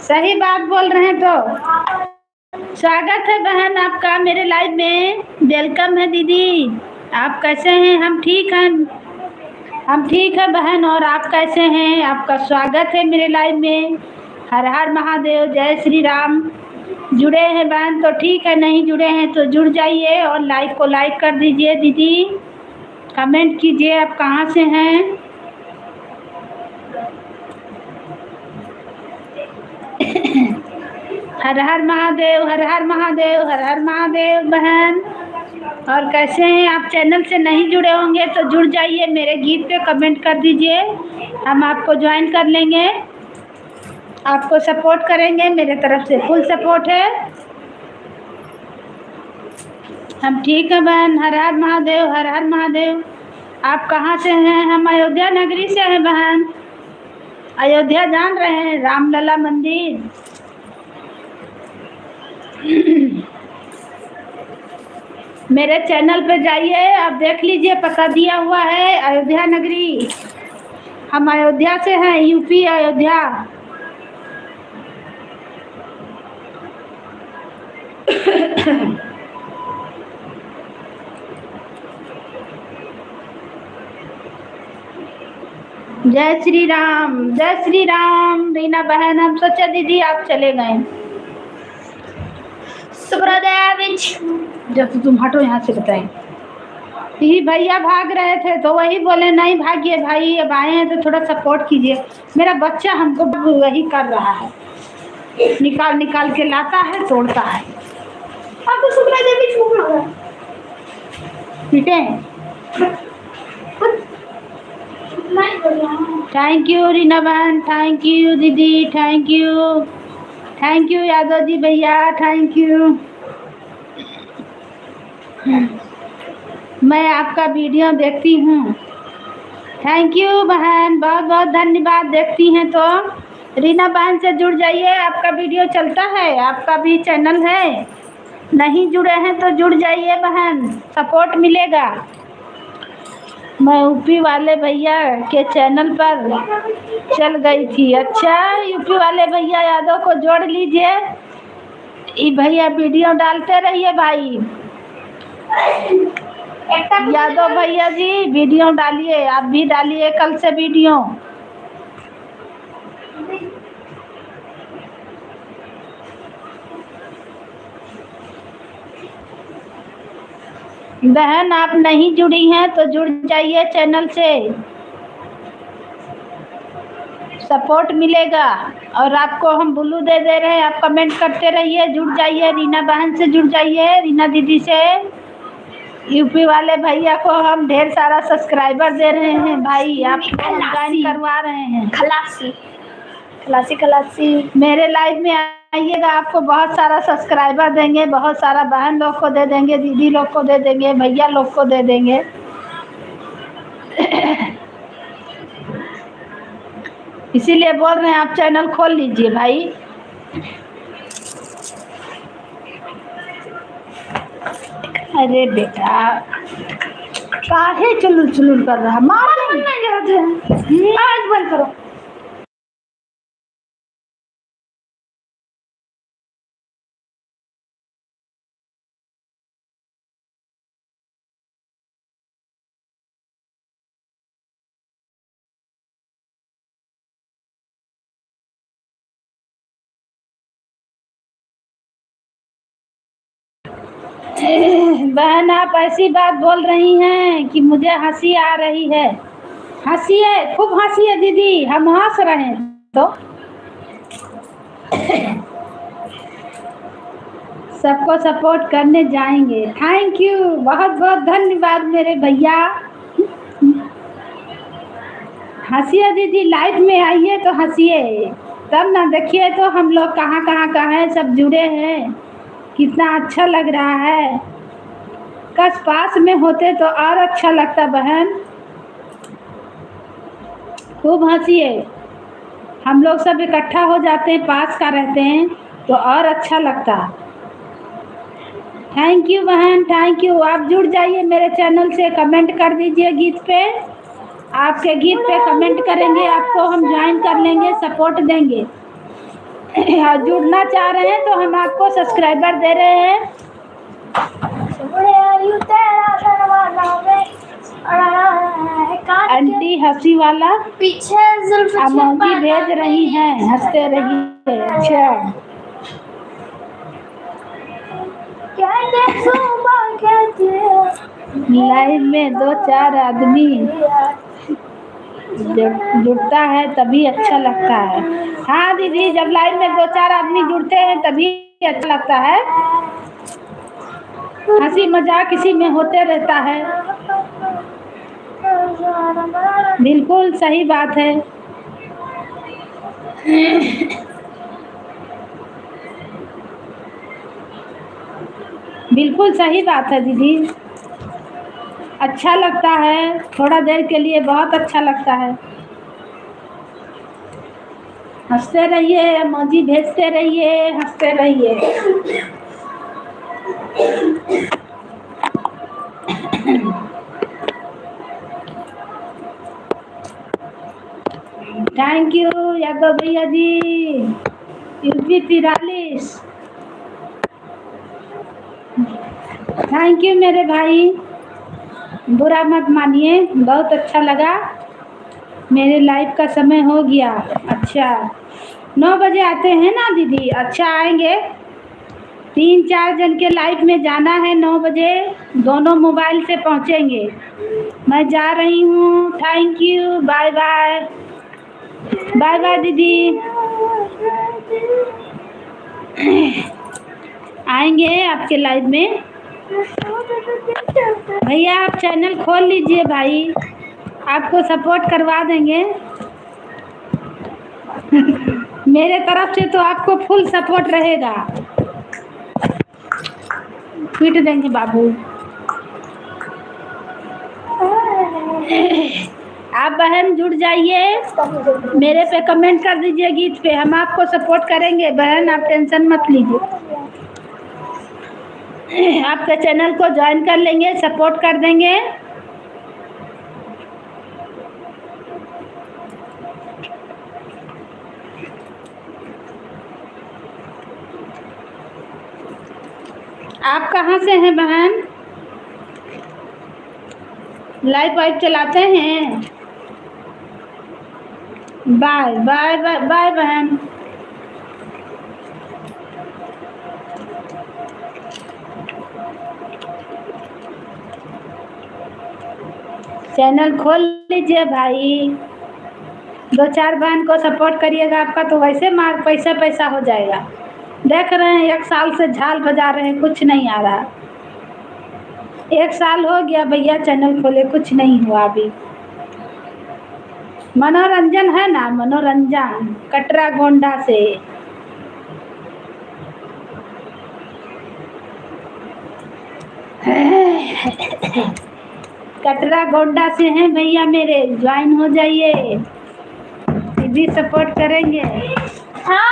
सही बात बोल रहे हैं तो। स्वागत है बहन आपका मेरे लाइव में। वेलकम है दीदी। आप कैसे हैं? हम ठीक हैं। हम ठीक है बहन। और आप कैसे हैं? आपका स्वागत है मेरे लाइव में। हर हर महादेव, जय श्री राम। जुड़े हैं बहन तो ठीक है, नहीं जुड़े हैं तो जुड़ जाइए और लाइव को लाइक कर दीजिए दीदी। कमेंट कीजिए आप कहाँ से हैं। हर हर महादेव, हर हर महादेव, हर हर महादेव बहन। और कैसे हैं आप? चैनल से नहीं जुड़े होंगे तो जुड़ जाइए, मेरे गीत पे कमेंट कर दीजिए, हम आपको ज्वाइन कर लेंगे, आपको सपोर्ट करेंगे। मेरे तरफ से फुल सपोर्ट है। हम ठीक है बहन। हर हर महादेव, हर हर महादेव। आप कहाँ से हैं? हम अयोध्या नगरी से हैं बहन। अयोध्या जान रहे हैं? रामलला मंदिर। मेरे चैनल पे जाइए, आप देख लीजिए, पता दिया हुआ है अयोध्या नगरी। हम अयोध्या से हैं, यूपी अयोध्या। जय श्री राम, जय श्री राम। रीना बहन, हम सोचा दीदी आप चले गए। जब तुम हटो यहाँ से बताएं। यही भैया भाग रहे थे तो वही बोले नहीं भागिए भाई, अब आए हैं तो थोड़ा सपोर्ट कीजिए। मेरा बच्चा हमको वही कर रहा है, निकाल निकाल के लाता है, तोड़ता है। आपको शुक्ला देवी छूट रहा है। ठीक है। थैंक यू रीना बहन, थैंक यू दीदी, थैंक यू यादव जी भैया, थैंक यू। मैं आपका वीडियो देखती हूँ। थैंक यू बहन, बहुत बहुत धन्यवाद। देखती हैं तो रीना बहन से जुड़ जाइए, आपका वीडियो चलता है, आपका भी चैनल है। नहीं जुड़े हैं तो जुड़ जाइए बहन, सपोर्ट मिलेगा। मैं यूपी वाले भैया के चैनल पर चल गई थी। अच्छा, यूपी वाले भैया यादव को जोड़ लीजिए। ये भैया वीडियो डालते रहिए भाई। यादव भैया जी वीडियो डालिए, आप भी डालिए कल से वीडियो। बहन आप नहीं जुड़ी हैं तो जुड़ जाइए चैनल से, सपोर्ट मिलेगा। और आपको हम ब्लू दे रहे हैं, आप कमेंट करते रहिए, जुड़ जाइए। रीना बहन से जुड़ जाइए, रीना दीदी से। यूपी वाले भैया को हम ढेर सारा सब्सक्राइबर दे रहे हैं भाई, आप ज्वाइन करवा रहे हैं। खलासी खलासी खलासी मेरे लाइव में आइएगा, आपको बहुत सारा सब्सक्राइबर देंगे, बहुत सारा बहन लोग को दे देंगे, दीदी लोग को दे देंगे, भैया लोग को दे देंगे। इसीलिए बोल रहे हैं आप चैनल खोल लीजिए भाई। अरे बेटा काहे चुलुल चुलुल कर रहा, मार नहीं। आज बंद करो। बहन आप ऐसी बात बोल रही हैं कि मुझे हंसी आ रही है। हंसी है, खूब हंसी है दीदी, हम हंस रहे हैं तो। सबको सपोर्ट करने जाएंगे। थैंक यू, बहुत बहुत धन्यवाद मेरे भैया। हंसिए दीदी, लाइव में आइए तो हंसिए। तब ना देखिए तो हम लोग कहाँ कहाँ का है, सब जुड़े हैं, कितना अच्छा लग रहा है। कस पास में होते तो और अच्छा लगता बहन, खूब हंसिए। हम लोग सब इकट्ठा हो जाते हैं, पास का रहते हैं तो और अच्छा लगता। थैंक यू बहन, थैंक यू। आप जुड़ जाइए मेरे चैनल से, कमेंट कर दीजिए गीत पे। आपके गीत पे कमेंट करेंगे, आपको हम ज्वाइन कर लेंगे, सपोर्ट देंगे। और जुड़ना चाह रहे हैं तो हम आपको सब्सक्राइबर दे रहे हैं। आंटी हंसी वाला पीछे अमोजी भेज रही हैं, हंसते रहिए। अच्छा लाइव में 2-4 आदमी जुड़ता है तभी अच्छा लगता है। हाँ दीदी, जब लाइव में 2-4 आदमी जुड़ते हैं तभी अच्छा लगता है। हंसी मजाक इसी में होते रहता है। बिल्कुल सही बात है। बिल्कुल सही बात है दीदी, अच्छा लगता है थोड़ा देर के लिए, बहुत अच्छा लगता है। हंसते रहिए, इमोजी भेजते रहिए, हंसते रहिए। थैंक यू यादव भैया जी, यूपी 43। थैंक यू मेरे भाई, बुरा मत मानिए, बहुत अच्छा लगा। मेरे लाइफ का समय हो गया। अच्छा 9 बजे आते हैं ना दीदी? अच्छा आएंगे, 3-4 जन के लाइफ में जाना है 9 बजे, दोनों मोबाइल से पहुंचेंगे। मैं जा रही हूँ, thank you, bye bye. Bye bye दीदी। आएंगे आपके लाइव में। भैया आप चैनल खोल लीजिए भाई, आपको सपोर्ट करवा देंगे। मेरे तरफ से तो आपको फुल सपोर्ट रहेगा। पीट देंगे बाबू। आप बहन जुड़ जाइए, मेरे पे कमेंट कर दीजिए गीत पे, हम आपको सपोर्ट करेंगे बहन, आप टेंशन मत लीजिए। आपके चैनल को ज्वाइन कर लेंगे, सपोर्ट कर देंगे। आप कहाँ से हैं बहन? लाइव वाइव चलाते हैं? बाय बाय बाय बाय बहन। चैनल खोल लीजिए भाई, 2-4 बहन को सपोर्ट करिएगा, आपका तो वैसे मार पैसा पैसा हो जाएगा। देख रहे हैं 1 साल से झाल बजा रहे हैं, कुछ नहीं आ रहा। 1 साल हो गया भैया चैनल खोले, कुछ नहीं हुआ अभी। मनोरंजन है ना, मनोरंजन कटरा गोंडा से। कटरा गोंडा से हैं भैया मेरे, ज्वाइन हो जाइए, भी सपोर्ट करेंगे। हाँ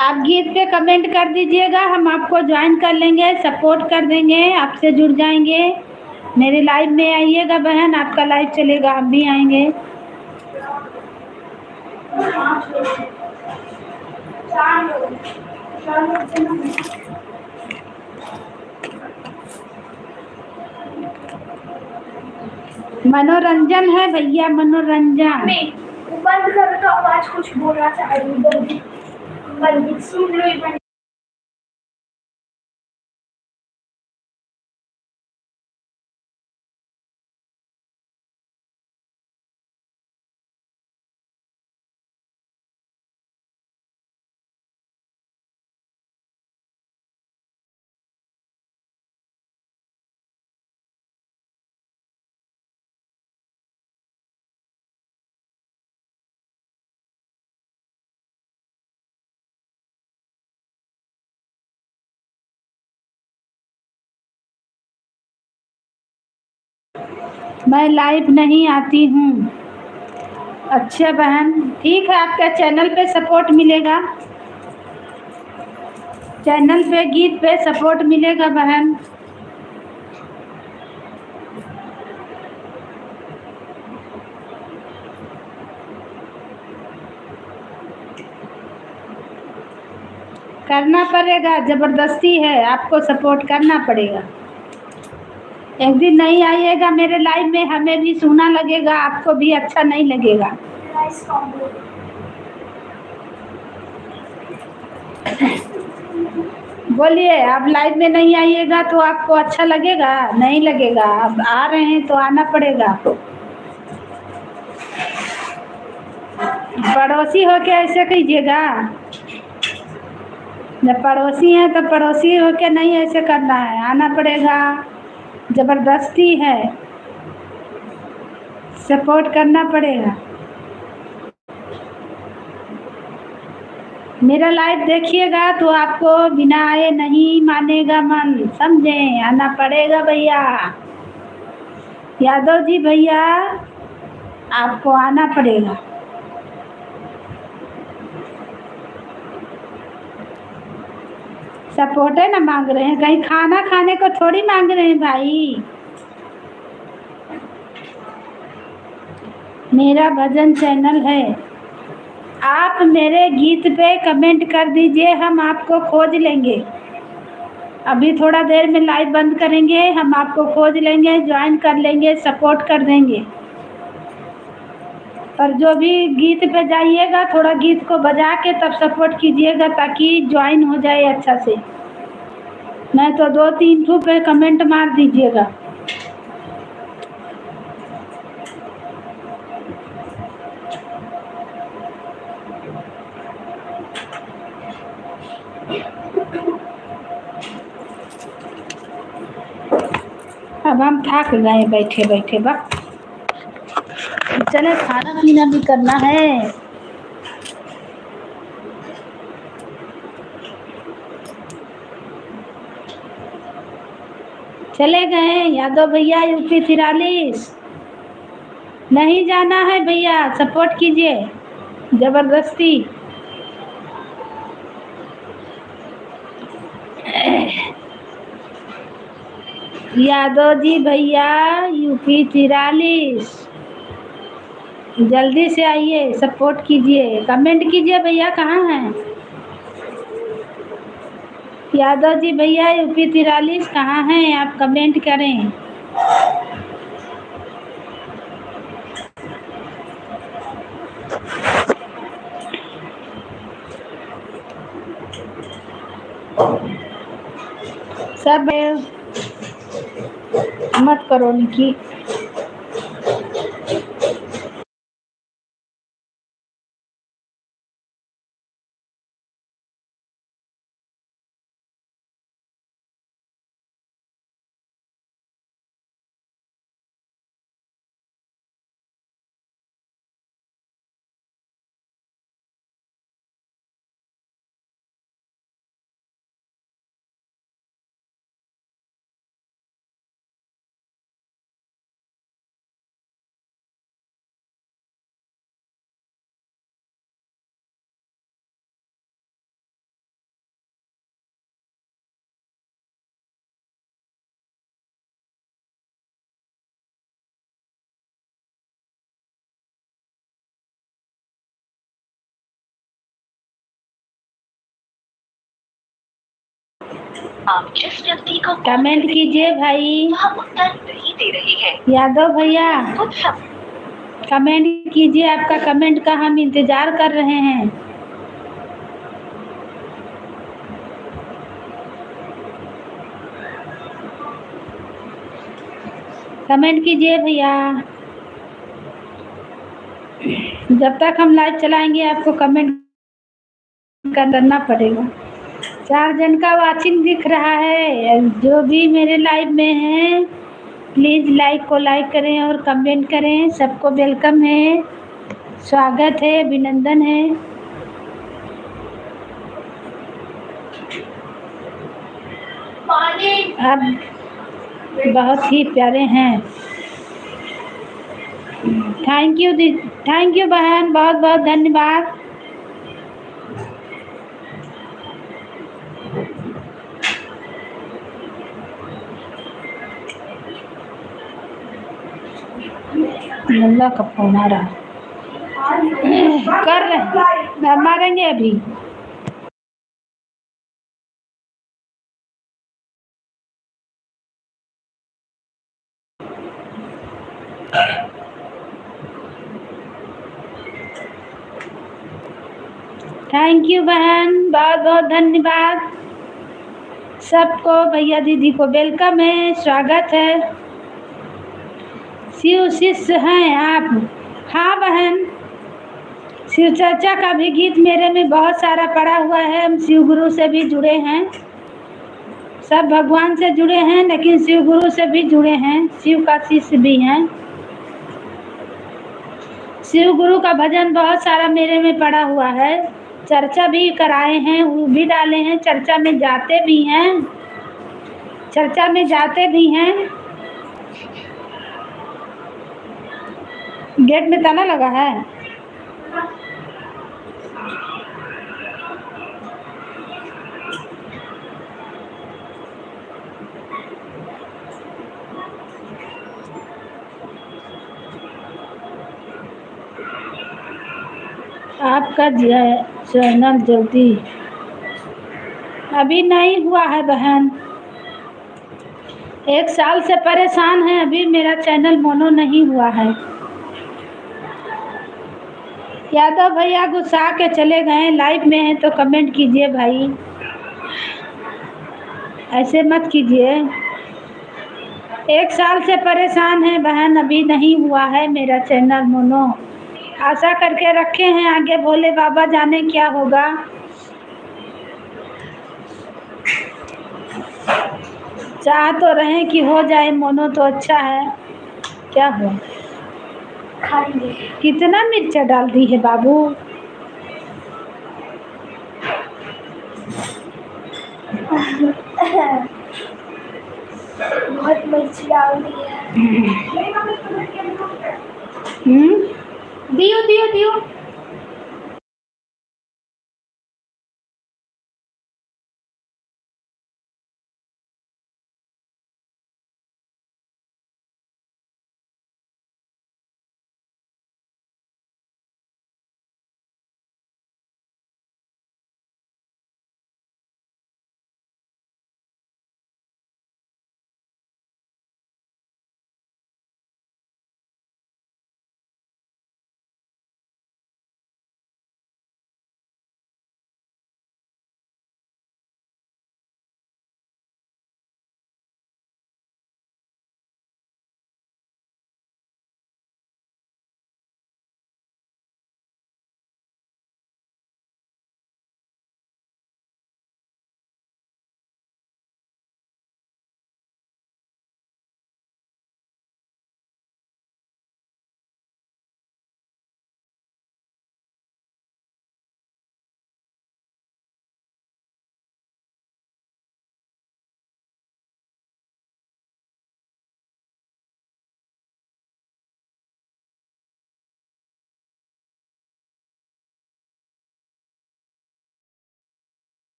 आप गीत पे कमेंट कर दीजिएगा, हम आपको ज्वाइन कर लेंगे, सपोर्ट कर देंगे, आपसे जुड़ जाएंगे। मेरे लाइव में आइएगा बहन, आपका लाइव चलेगा, हम भी आएंगे। मनोरंजन है भैया, मनोरंजन। बंद करो तो आवाज कुछ बोल रहा था, सुन लो। मैं लाइव नहीं आती हूँ। अच्छा बहन, ठीक है, आपका चैनल पे सपोर्ट मिलेगा, चैनल पे गीत पे सपोर्ट मिलेगा बहन। करना पड़ेगा, जबरदस्ती है, आपको सपोर्ट करना पड़ेगा। एक दिन नहीं आइएगा मेरे लाइव में, हमें भी सुना लगेगा, आपको भी अच्छा नहीं लगेगा। Rice combo. बोलिए, आप लाइव में नहीं आइएगा तो आपको अच्छा लगेगा? नहीं लगेगा। अब आ रहे हैं तो आना पड़ेगा। पड़ोसी होके ऐसे कीजिएगा, जब पड़ोसी हैं तो पड़ोसी होके नहीं ऐसे करना है, आना पड़ेगा, जबरदस्ती है, सपोर्ट करना पड़ेगा। मेरा लाइव देखिएगा तो आपको बिना आए नहीं मानेगा मन, समझे? आना पड़ेगा भैया, यादव जी भैया, आपको आना पड़ेगा। सपोर्ट है ना मांग रहे हैं, कहीं खाना खाने को थोड़ी मांग रहे हैं भाई। मेरा भजन चैनल है, आप मेरे गीत पे कमेंट कर दीजिए, हम आपको खोज लेंगे। अभी थोड़ा देर में लाइव बंद करेंगे, हम आपको खोज लेंगे, ज्वाइन कर लेंगे, सपोर्ट कर देंगे। पर जो भी गीत पे जाइएगा, थोड़ा गीत को बजा के तब सपोर्ट कीजिएगा, ताकि ज्वाइन हो जाए अच्छा से। नहीं तो 2-3 ठू पे कमेंट मार दीजिएगा। अब हम थक गए बैठे बैठे, बा चले, खाना पीना भी करना है। चले गए यादव भैया, यूपी 43। नहीं जाना है भैया, सपोर्ट कीजिए, जबरदस्ती। यादव जी भैया, यूपी 43, जल्दी से आइए, सपोर्ट कीजिए, कमेंट कीजिए भैया, कहाँ हैं यादव जी भैया, यूपी 43 कहाँ हैं? आप कमेंट करें। सब मत करो निकी। आप जिस व्यक्ति को कमेंट कीजिए भाई, वह उत्तर नहीं दे रही है। यादव भैया कुछ सब कमेंट कीजिए, आपका कमेंट का हम इंतजार कर रहे हैं। कमेंट कीजिए भैया, जब तक हम लाइव चलाएंगे आपको कमेंट करना पड़ेगा। 4 जन का वाचिंग दिख रहा है, जो भी मेरे लाइव में हैं प्लीज लाइक को लाइक करें और कमेंट करें, सबको वेलकम है, स्वागत है, अभिनंदन है। आप बहुत ही प्यारे हैं, thank you the, thank you बहन, बहुत बहुत धन्यवाद। मुल्ला का फोन आ रहा है। कर रहे हैं, मारेंगे अभी। थैंक यू बहन, बहुत बहुत धन्यवाद सबको। भैया दीदी को वेलकम है, स्वागत है। शिव शिष्य हैं आप? हाँ बहन, शिव चर्चा का भी गीत मेरे में बहुत सारा पड़ा हुआ है। हम शिव गुरु से भी जुड़े हैं, सब भगवान से जुड़े हैं, लेकिन शिव गुरु से भी जुड़े हैं, शिव का शिष्य भी हैं। शिव गुरु का भजन बहुत सारा मेरे में पड़ा हुआ है। चर्चा भी कराए हैं, वो भी डाले हैं, चर्चा में जाते भी हैं, चर्चा में जाते भी हैं। गेट में ताला लगा है। आपका चैनल जल्दी अभी नहीं हुआ है बहन, 1 साल से परेशान है, अभी मेरा चैनल मोनो नहीं हुआ है। यादव भैया गुस्सा के चले गए, लाइव में हैं तो कमेंट कीजिए भाई, ऐसे मत कीजिए। 1 साल से परेशान है बहन, अभी नहीं हुआ है मेरा चैनल मोनो। आशा करके रखे हैं, आगे भोले बाबा जाने क्या होगा। चाह तो रहे कि हो जाए मोनो तो अच्छा है, क्या हुआ? खाएंगे। कितना मिर्चा डाल दी है बाबू? बहुत मिर्च डाल दी है। दियो दियो दियो।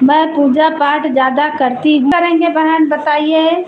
मैं पूजा पाठ ज्यादा करती हूँ। करेंगे बहन बताइए।